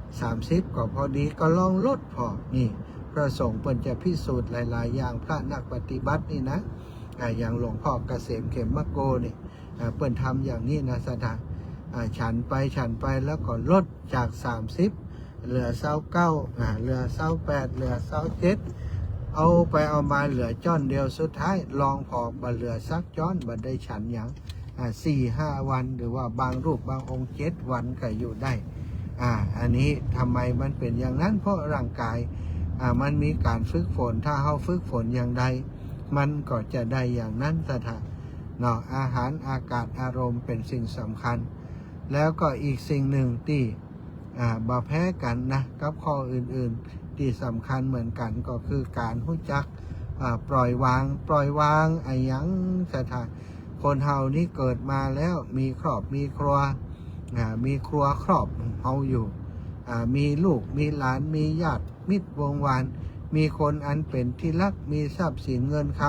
30ก็พอดีก็ลองลดพอนี่พระสงฆ์เปิ้นจะพิสูจน์หลายๆอย่างพระนักปฏิบัตินี่นะอย่างหลวงพ่อเกษมเขมโกนี่เปิ้นทำอย่างนี้นะสถานฉันไปแล้วก็ลดจาก30เหลือ29เหลือ28เหลือ27เอาไปเอามาเหลือจ้อนเดียวสุดท้ายลองพอบ่เหลือสักจ้อนบ่ได้ฉันอย่าง4-5 วันหรือว่าบางรูปบางองค์7 วันก็อยู่ได้อันนี้ทำไมมันเป็นอย่างนั้นเพราะร่างกายมันมีการฝึกฝนถ้าเฮาฝึกฝนอย่างใดมันก็จะได้อย่างนั้นสถานเนาะอาหารอากาศอารมณ์เป็นสิ่งสำคัญแล้วก็อีกสิ่งหนึ่งที่บ่แพ้กันนะกับข้ออื่นๆที่สำคัญเหมือนกันก็คือการรู้จักปล่อยวางไอ้หยังสถานคนเฮานี่เกิดมาแล้วมีครอบมีครัวมีครัวครอบเฮาอยู่มีลูกมีหลานมีญาติมิตรวงวานมีคนอันเป็นที่รักมีทรัพย์สินเงินค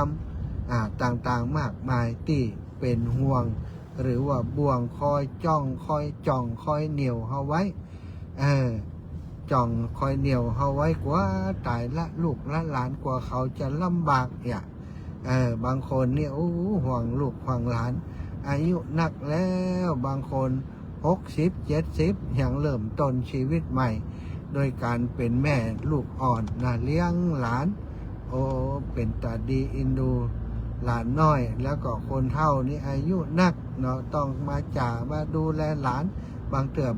ำต่างๆมากมายที่เป็นห่วงหรือว่าบ่วงคอยจ้องคอยเหนี่ยวเฮาไว้จ้องคอยเหนี่ยวเฮาไว้กว่าตายละลูกละหลานกว่าเขาจะลำบากเนี่ยบางคนเนี่ยห่วงลูกห่วงหลานอายุนักแล้วบางคน60-70ยังเริ่มต้นชีวิตใหม่โดยการเป็นแม่ลูกอ่อนเลี้ยงหลานเป็นตาดีอินดูหลานน้อยแล้วก็คนเฒ่านี่อายุนักเนาะต้องมาดูแลหลานบ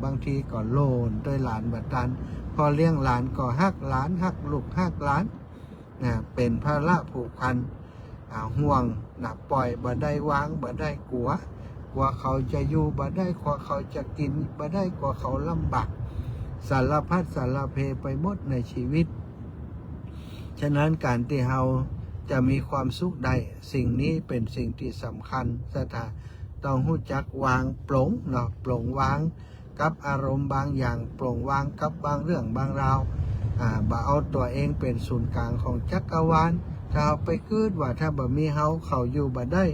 างทีก็โลนด้วยหลานบัดตันพอเลี้ยงหลานก็ฮักหลานฮักลูกฮักหลานเป็นภาระผูกพันห่วงปล่อยบ่ได้วางบ่ได้กลัวเขาจะอยู่บ่ได้กว่าเขาจะกินบ่ได้กว่าเขาลำบากสารพัดสารเพไปหมดในชีวิตฉะนั้นการที่เราจะมีความสุขได้สิ่งนี้เป็นสิ่งที่สำคัญสถาต้องรู้จักวางปลงเนาะปลงวางกับอารมณ์บางอย่างปลงวางกับบางเรื่องบางราวบ่เอาตัวเองเป็นศูนย์กลางของจักรวาลถ้าเอาไปคิดว่าถ้าบ่มีเฮาเขาอยู่บ่ได้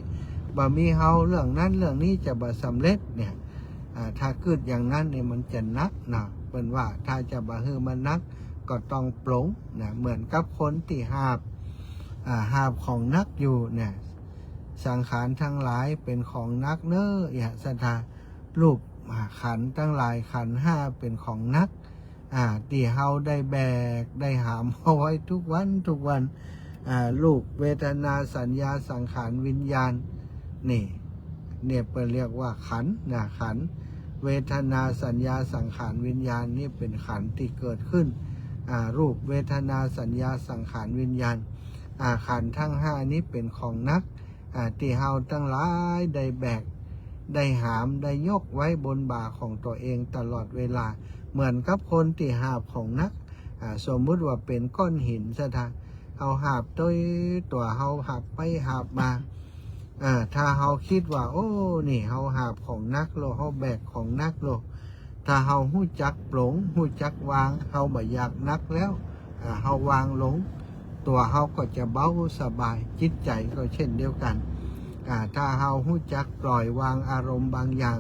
บ่มีเฮาเรื่องนั้นเรื่องนี้จะบ่สำเร็จเนี่ยถ้าคิดอย่างนั้นเนี่ยมันจะนักนะเป็นว่าถ้าจะบ่ให้มันนักก็ต้องปลงนะเหมือนกับคนที่หาบของนักอยู่เนี่ยสังขารทั้งหลายเป็นของนักเน้อสถารูปขันธ์ทั้งหลายขันธ์5เป็นของนักที่เฮาได้แบกได้หามเอาไว้ทุกวันรูปเวทนาสัญญาสังขารวิญญาณเนี่ยเปิดเรียกว่าขันธ์ขันธ์เวทนาสัญญาสังขารวิญญาณนี่เป็นขันธ์ที่เกิดขึ้นรูปเวทนาสัญญาสังขารวิญญาณขันธ์ทั้ง5นี้เป็นของนักที่เฮาทั้งหลายได้แบกได้หามได้ยกไว้บนบ่าของตัวเองตลอดเวลาเหมือนกับคนที่หาบของนักสมมุติว่าเป็นก้อนหินซะท่าเอาหาบตัวเฮาหาบไปหาบมาถ้าเฮาคิดว่านี่เฮาหาบของนักโลเฮาแบกของนักโลถ้าเฮาฮู้จักปลงฮู้จักวางเฮาบ่อยากนักแล้วเฮาวางลงตัวเฮาก็จะเบาสบายจิตใจก็เช่นเดียวกันถ้าเฮาฮู้จักปล่อยวางอารมณ์บางอย่าง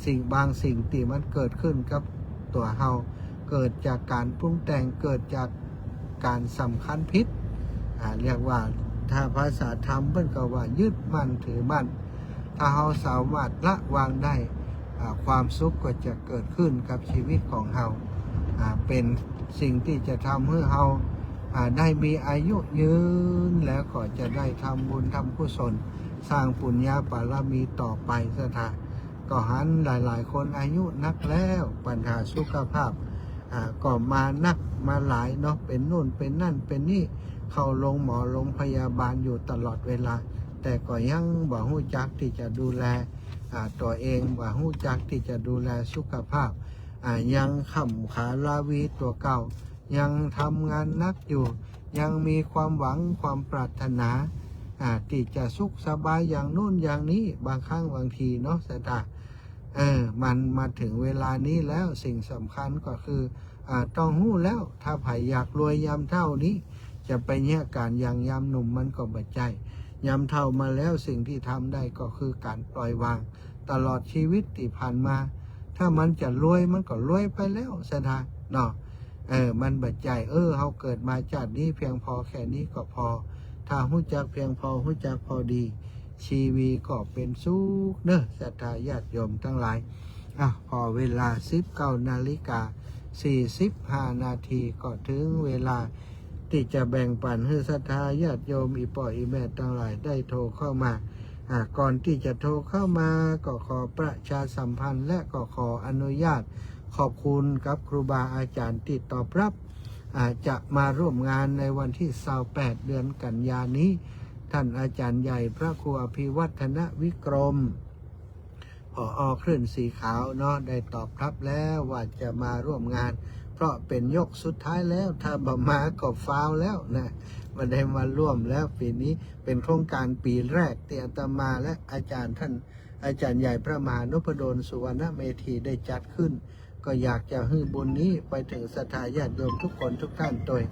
สิ่งที่มันเกิดขึ้นกับตัวเฮา เกิดจากการปรุงแต่งเกิดจากการสำคัญผิดเรียกว่าถ้าภาษาธรรมเพิ่นก็ว่ายึดมั่นถือมั่นถ้าเราสามารถละวางได้ความสุขก็จะเกิดขึ้นกับชีวิตของเราเป็นสิ่งที่จะทำให้เราได้มีอายุยืนแล้วก็จะได้ทำบุญทำกุศลสร้างปุญญาบารมีต่อไปซะท่าก็หันหลายๆคนอายุนักแล้วปัญหาสุขภาพก็มานักมาหลายเนาะเป็นนู่นเป็นนั่นเป็นนี่เข้าโรงหมอโรงพยาบาลอยู่ตลอดเวลาแต่ก็ยังบ่ฮู้จักที่จะดูแลตัวเองบ่ฮู้จักที่จะดูแลสุขภาพยังขำขาลาวีตัวเก่ายังทำงานนักอยู่ยังมีความหวังความปรารถนาที่จะสุขสบายอย่างนู่นอย่างนี้บางครั้งบางทีเนาะสตามันมาถึงเวลานี้แล้วสิ่งสำคัญก็คือต้องหู้แล้วถ้าไผ่อยากรวยยามเท่านี้จะไปแย่การอย่างยามหนุ่มมันก็บัดใจยามเท่ามาแล้วสิ่งที่ทำได้ก็คือการปล่อยวางตลอดชีวิตที่ผ่านมาถ้ามันจะรวยมันก็รวยไปแล้วสตาเนาะมันบัดใจเขาเกิดมาจากนี้เพียงพอแค่นี้ก็พอถ้าหู้จักเพียงพอหู้จักพอดีชีวิตก็เป็นสุขเนอะศรัทธาญาติโยมทั้งหลายพอเวลา 19:45 นาทีก็ถึงเวลาที่จะแบ่งปันให้ศรัทธาญาติโยมอีป่ออีแม่ทั้งหลายได้โทรเข้ามาก่อนที่จะโทรเข้ามาก็ขอประชาสัมพันธ์และก็ขออนุญาตขอบคุณกับครูบาอาจารย์ที่ตอบรับจะมาร่วมงานในวันที่28 เดือนกันยายนนี้ท่านอาจารย์ใหญ่พระครูอภิวัฒนวิกรมผอ.คลื่นสีขาวเนาะได้ตอบรับแล้วว่าจะมาร่วมงานเพราะเป็นยกสุดท้ายแล้วถ้าบ่มาก็ฟาวแล้วนะมาได้มาร่วมแล้วปีนี้เป็นโครงการปีแรกที่อาตมาและอาจารย์ท่านอาจารย์ใหญ่พระมหานพดลสุวรรณเมธีได้จัดขึ้นก็อยากจะให้บุญนี้ไปถึงศรัทธาญาติโยมทุกคนทุกท่านโดย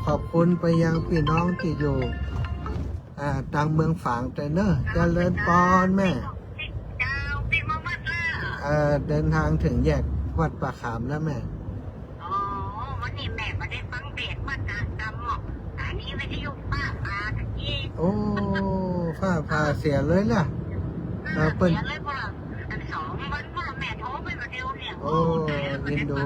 ขอบคุณไปยังพี่น้องที่อยู่ต่างเมืองฝางแต่เนอะเจริญปอนแม่เดินทางถึงแยกวัดป่าขามแล้วแม่วันนี้แม่มาได้ฟังเบสมาจากจำหมอกอันนี้ไม่ได้ยุบป้าพาตะกี้โอ้ฟ้าพาเสียเลยล่ะเสียเลยพ่ออัน2 วันพ่อแม่โทรไปมาเดียวเนี่ยโอ้อินดู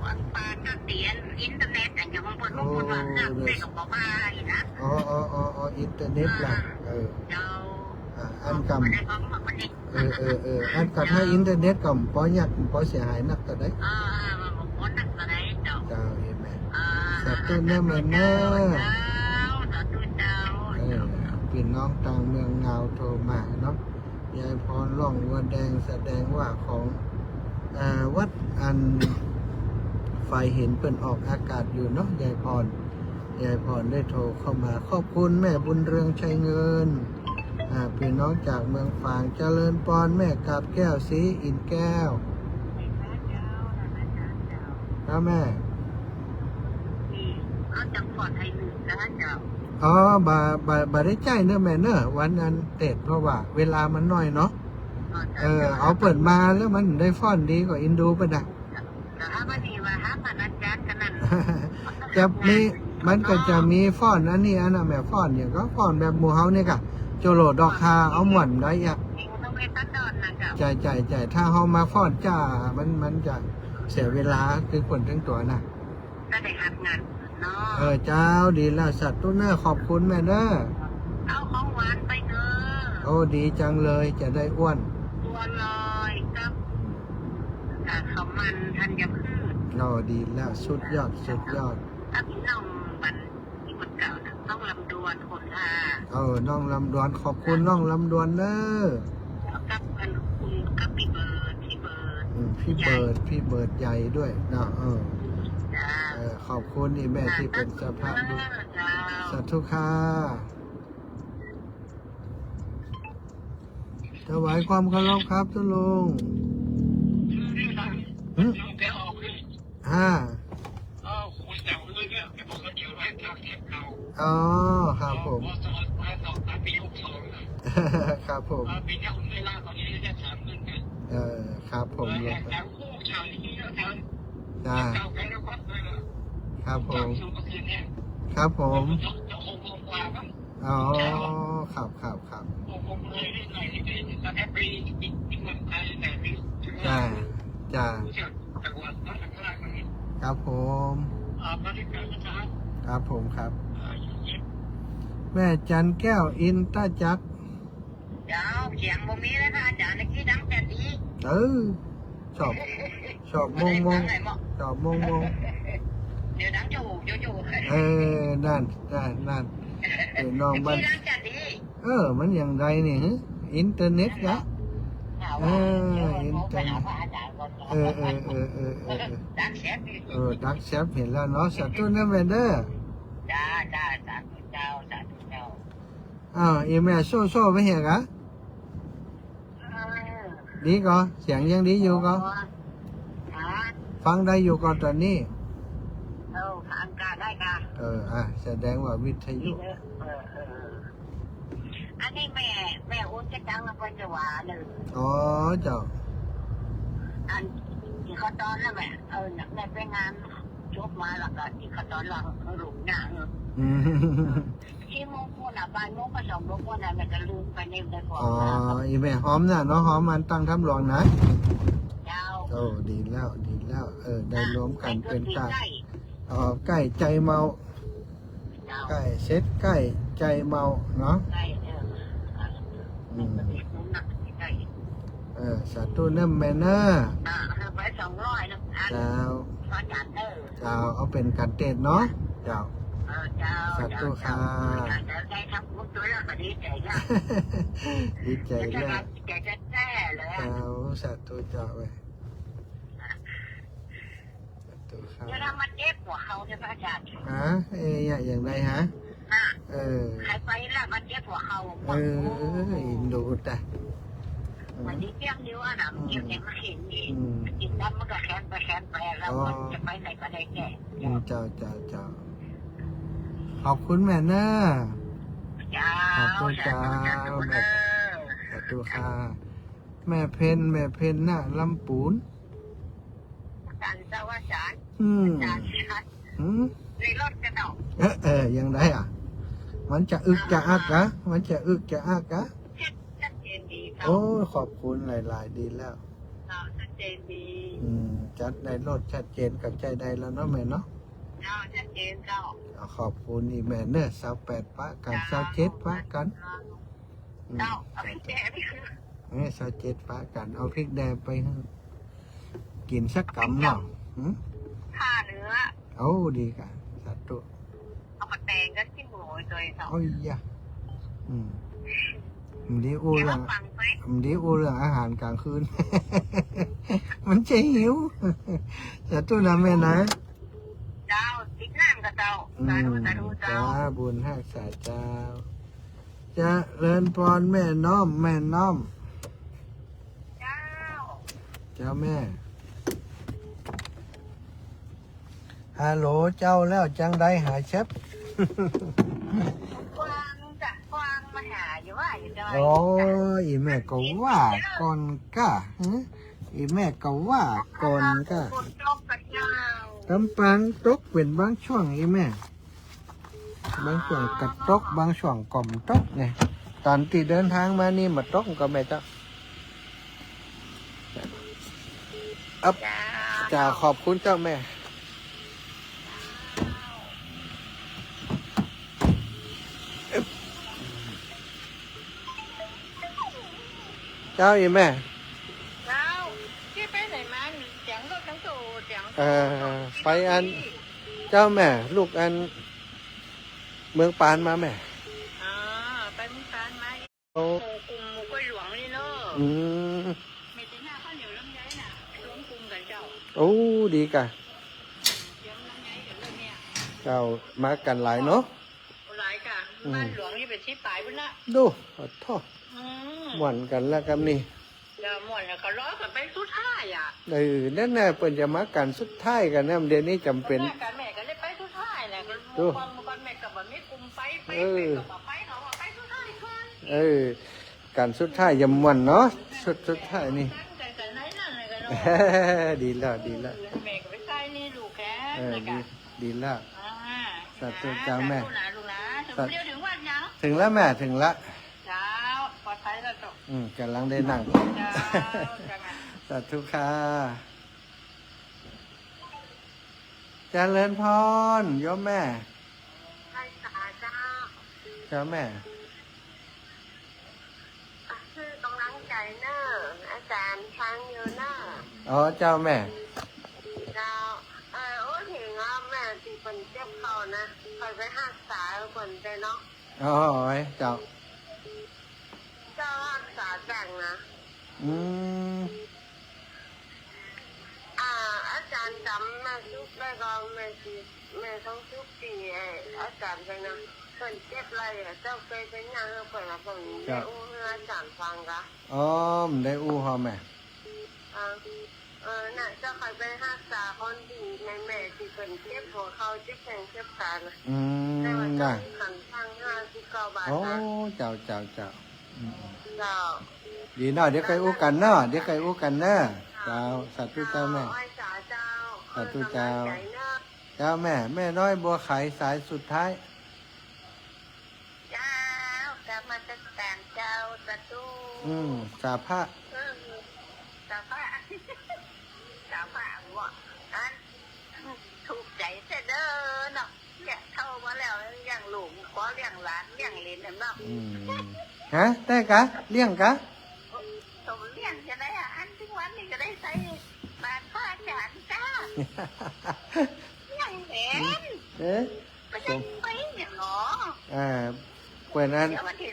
อันปาก็เสียอินเทอร์เน็ตแต่ยังบางคนว่าเรื่องเด็กกับบ้าอีกนะอินเทอร์เน็ตล่ะอันกำอันกำให้อินเทอร์เน็ตกับพอยักพอเสียหายนักแต่ได้เจ้าเห็นไหมสัตว์ตัวนี้มันเนอะพี่น้องต่างเมืองเงาโทรมาเนาะยายพรล่องวัวแดงแสดงว่าของวัดอันไฟเห็นเป็นออกอากาศอยู่เนาะยายพรได้โทรเข้ามาขอบคุณแม่บุญเรืองชัยเงินพี่น้องจากเมืองฝางเจริญปอนแม่กาบแก้วสีอินแก้วครับแม่เขาจังปลอดให้หนึ่งนะเจ้าบาได้ใจเนอะแม่เนอะวันนั้นเต็ดเพราะว่าเวลามันน้อยเนาะเอาเปิดมาแล้วมันได้ฟ้อนดีกว่าอินดูปะนะจะมีมันก็จะมีฟ้อนอันนี้อันน่ะแม่ฟ้อนอย่างก็ฟ้อนแบบหมู่เฮาเนี่ยกะโจโลดอกคาเอาหม่อนได้อ่ะใจถ้าเฮามาฟ้อนจ้ามันจะเสียเวลาคือคนทั้งตัวน่ะก็ได้หักงานเนาะเจ้าดีละสัตว์ตุ้นเนอขอบคุณแม่เด้อเอาของหวานไปเด้อโอ้ดีจังเลยจะได้อ้วนเลยครับเขามันทันยพืชดีแล้วสุดยอดถ้าพี่น้องมันที่คนเก่านะต้องลำดวนคนท่าน้องลำดวนขอบคุณน้องลำดวนเด้อกับคุณกับพี่เบิร์ดพี่เบิร์ดใหญ่ด้วยนะขอบคุณนี่แม่ที่เป็นเจ้าภาพด้วยสาธุค่ะถวายความเคารพครับทุลุงครับผมครับผม ครับผมลงไป แถวคู่แถวนี้แถว จ้า แถวไปแล้วก็เลย ครับผ จอด ม อยู่เมื่อคืนเนี่ย ครับผม จะ6 โมงกว่าบ้าง อ๋อครับครับครับ 6 โมงเลยนิดหน่อยนิดตอนแรกไปอีกเมืองไทยแต่ไม่ถึง จ้าจ้า จังหวัดนั่นข้างล่างนี่ ครับผม บริการนะครับ ครับผมครับ อยู่เย็บ แม่จันแก้วอินตาจักร เจ้าเสียงบ่มีแล้วค่ะอาจารย์ในที่ดังแต่ดี ชอบชอบมงมงชอบมงมง เดี๋ยวดังจู่จู่ นั่นน้องบ้าน ที่ดังแต่ดี มันอย่างไรเนี่ยฮะอินเทอร์เน็ตกะ ไปหาพระอาจารย์ก่อน ดังแชท ดักแชฟเห็นแล้วเนาะสัตว์ตัวนั้นเวนเดอร์ จ้าสาธุเจ้า อีแม่โซ่ไม่เห็นกะดีก็เสียงยังดีอยู่ก็ฟังได้อยู่ก็ตอนนี้ ทางการได้ค่ะ แสดงว่าวิทยุ อันนี้แม่โอนจะจังแล้วก็จะว่าหนึ่ง อ๋อเจ้า อันที่เขาตอนแล้วแม่แม่ไปงานจบมาแล้วก็ที่เขาตอนหลังหลุมหน้าที่โมงพูน่ะบ้านโมงก็2 โมงพูน่ะแม่ก็ลืมไปในกล่อง อีแม่หอมน่ะเนาะหอมมันตั้งทำรองนะ เจ้า ดีแล้วได้รวมกันเป็นกาใกล้ใจเมาใกล้เซ็ตใกล้ใจเมาเนาะ ใกล้สัตว์ตัวนั่นแม่เนอร์ ไป200นะอัน เจ้า พระจันทร์เจ้าเอาเป็นกันเตดเนาะเจ้า เจ้าได้ทำบุญตัวแล้วก็ดีใจนะ ดีใจแล้ว จะแท้เลย เจ้าสัตว์ตัวเจ้าไปสัตว์ตัวข้า จะทำมันเจ็บหัวเขาเนี่ยพระอาจารย์ อย่างไรฮะใครไปแล้วมันเจ็บหัวเขา อินดูแต่ วันนี้เที่ยงเดียวนะมันเจ็บเนี่ยมันเห็นดีกินน้ำมันก็แค้นไปแล้วมันจะไปไหนก็ได้แก่ เจ้าขอบคุณแม่เนอร์ ขอบคุณเจ้า สัตว์ตัวค่ะแม่เพนน่ะลำปูน จันทร์เจ้าว่าจานจันทร์ชัดในรถกระดก ยังไงมันจะอึกจะอักกะชัดเจนดี โอ้ขอบคุณหลายๆดีแล้ว ชัดเจนดี จัดในรถชัดเจนกับใจใดแล้วเนาะแม่เนาะ ชัดเจนเจ้า ขอบคุณอีแม่เนอร์28ปะกัน27ปะกัน เจ้าเอาไปแจก 27ปะกันเอาพริกแดงไปให้กินสักกำเนาะ ผ้าเนื้อ โอ้ดีค่ะสัตว์ตัว เอามาแต่งกันที่หมูตัวเจ้า โอ้ยยะมันดีอู้เรื่องอาหารกลางคืน มันจะหิวสัตว์ตัวนะแม่นะ เจ้าติ๊กน้ำกับเจ้าสาธุเจ้า จ้าบุญหักษาเจ้าจะเริญพรแม่น้อมเจ้าเจ้าแม่ฮัลโหลเจ้าแล้วจังได้หาเชฟ กวางมาหาอยู่ว่าอยู่ดอย โอ้อีแม่ก็ว่าก่อนก้าอีแม่ก็ว่าก่อนก้า คนตกกับเจ้าก ำปังตกเป็นบางช่วงอีแม่บางช่วงกระตกบางช่วงก่อมตกไงตอนที่เดินทางมานี่มาตกก็แม่เจ้าจะขอบคุณเจ้าแม่เจ้าอีแม่ เจ้าที่ไปไหนมาเสียงรถทั้งตัวเสียง ไปอันเจ้าแม่ลูกอันเมืองปานมาแม่ ไปมึงการมา โอ้ กลุ่มกล้วยหลวงนี่เนาะ ไม่ใช่หน้าข้าวเหนียวลำไยน่ะรวมกลุ่มกันเจ้า โอ้ดีกะ เดี๋ยวลำไยเดี๋ยวเรื่องเนี้ย เจ้ามากันหลายเนาะ หลายกะบ้านหลวงนี่เป็นที่ปลายพุ่นละ ดูขอโทษหม่วนกันแล้วกันนี่ เดี๋ยวหมดแล้วก็ล้อกันไปสุดท้ายอ่ะ นั่นน่ะเปิ่นจะมากันสุดท้ายกันนะเดี๋ยวนี้จำเป็น แม่กันแม่ก็เลยไปสุดท้ายแหละก็ ดู ก่อนแม่กับแบบไม่กลุ่มไปกับไปเขาไปสุดท้ายคน กันสุดท้ายยำม่วนเนาะสุดท้ายนี่ ตั้งใจกัน ดีแล้วดีแล้ว แม่ก็ไปใส่นี่ลูกแก ดีแล้ว สาธุเจ้าแม่ สาธุนะลูกนะถึงเดียวถึงวันยัง ถึงแล้วแม่ถึงแล้ว เจ้าปลอดภัยแล้วจบ กำลังได้นั่ง เจ้าจังไง สาธุค่ะเจริญพรโยมแม่ ใช่สาเจ้า เจ้าแม่ คือกำลังใจเนอะอาจารย์ฟังอยู่เนอะ อ๋อเจ้าแม่ เจ้าโอ้ถึงว่าแม่ที่เป็นเจ็บเขานะคอยไปหักษาคนไปเนาะ อ๋อเจ้า เจ้าหักษาจังนะ อืม อาจารย์จำแม่ทุกได้ก็แม่ต้องทุกปีอาจารย์ไปนะคนเจ็บอะไรเจ้าเคยเป็นยังไงเปิดมาผมได้อู้ให้อาจารย์ฟังกะ อ๋อมได้อู้ฮอแม่ น่ะเจ้าเคยไปหักษาคนที่แม่ที่เป็นเจ็บหัวเขาเจ็บแขนเจ็บขานะ อื แต่ว่าม น่ะ ขันทาง59 บาท โอ้ นะ เจ้าเจ้าเจ้าอืม เจ้า ดีเนาะเดี๋ยวไปอู้กันเนาะเดี๋ยวไปอู้กันเนาะเจ้าสาธุเจ้าแม่ ไหว้สาเจ้า สาธุเจ้า กำลังใจเนอะ เจ้าแม่ แม่น้อยบัวไขสายสุดท้าย เจ้ากลับมาจัดการเจ้าสาธุ สาพระ สาพะสาพะว่าอันถูกใจเสยเด้อเนาะเนี่ยเข้ามาแล้วอย่างหลุมขอเลี้ยงหลานเลี้ยงเหลนเนาะ ฮะได้กะเลี้ยงกะ สมเลี้ยงจะได้อันถึงวันนี้ก็ได้ใส่บาทพระอาจารย์จ้าเลี้ยงเหลน เอ๊ะ ไม่ใช่ไปอย่างหรอ เปิดอัน เดี๋ยววันที่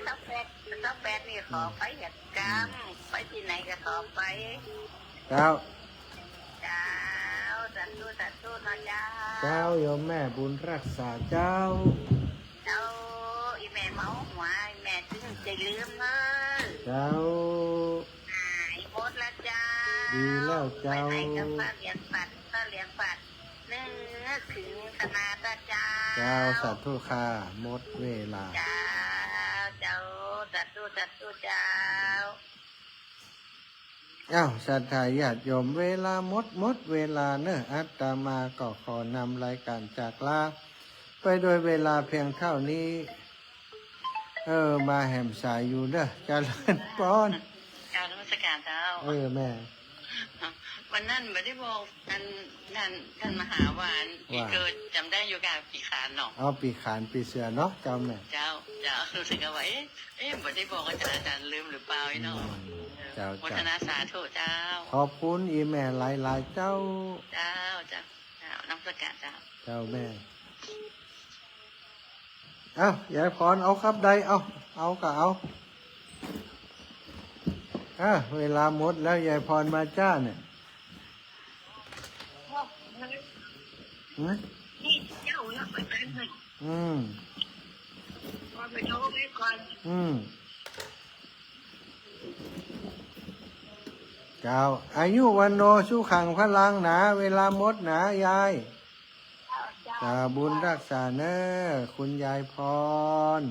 28นี่ขอไปเหตุกรรมไปที่ไหนก็ขอไป เจ้า เจ้าสาธุสาธุนะเจ้า เจ้าโยมแม่บุญรักษาเจ้า เจ้าอีแม่เมาหัวอีแม่ถึงจะลืมเนอะ เจ้า หายหมดแล้วเจ้า ดีแล้วเจ้า ไปไหนก็ฟ้าเลี้ยงปัดฟ้าเลี้ยงปัดนึกถึงขนาดนะเจ้า เจ้าสาธุค่ะหมดเวลา เจ้าเจ้าสาธุสาธุเจ้า อ้าวศรัทธาญาติโยมเวลาหมดเวลาเนอะอัตมาก็ขอนำรายการจากลาไปโดยเวลาเพียงเท่านี้ มาแหมสายอยู่เนอะเจริญพร เจ้านมัสการเจ้า แม่ วันนั้นไม่ได้บอกท่านมหาวานที่เกิดจำได้อยู่กับปีขานเนาะ เอาปีขานปีเสือเนาะเจ้าแม่ เจ้ารู้สึกเอาไว้ไม่ได้บอกอาจารย์ลืมหรือเปล่าเนาะ เจ้า โมทนาสาธุเจ้า ขอบคุณอีแม่หลายๆเจ้า เจ้าน้ำสกัดเจ้า เจ้าแม่ ยายพรเอาครับใดเอาก็เอาเวลาหมดแล้วยายพรมาจ้าเนี่ย นี่เจ้าแล้วไปกันเลย พอไปโทรไปก่อน เจ้าอายุวันโนสุขังพลังหนาเวลาหมดหนายายบุญรักษาเนอคุณยายพร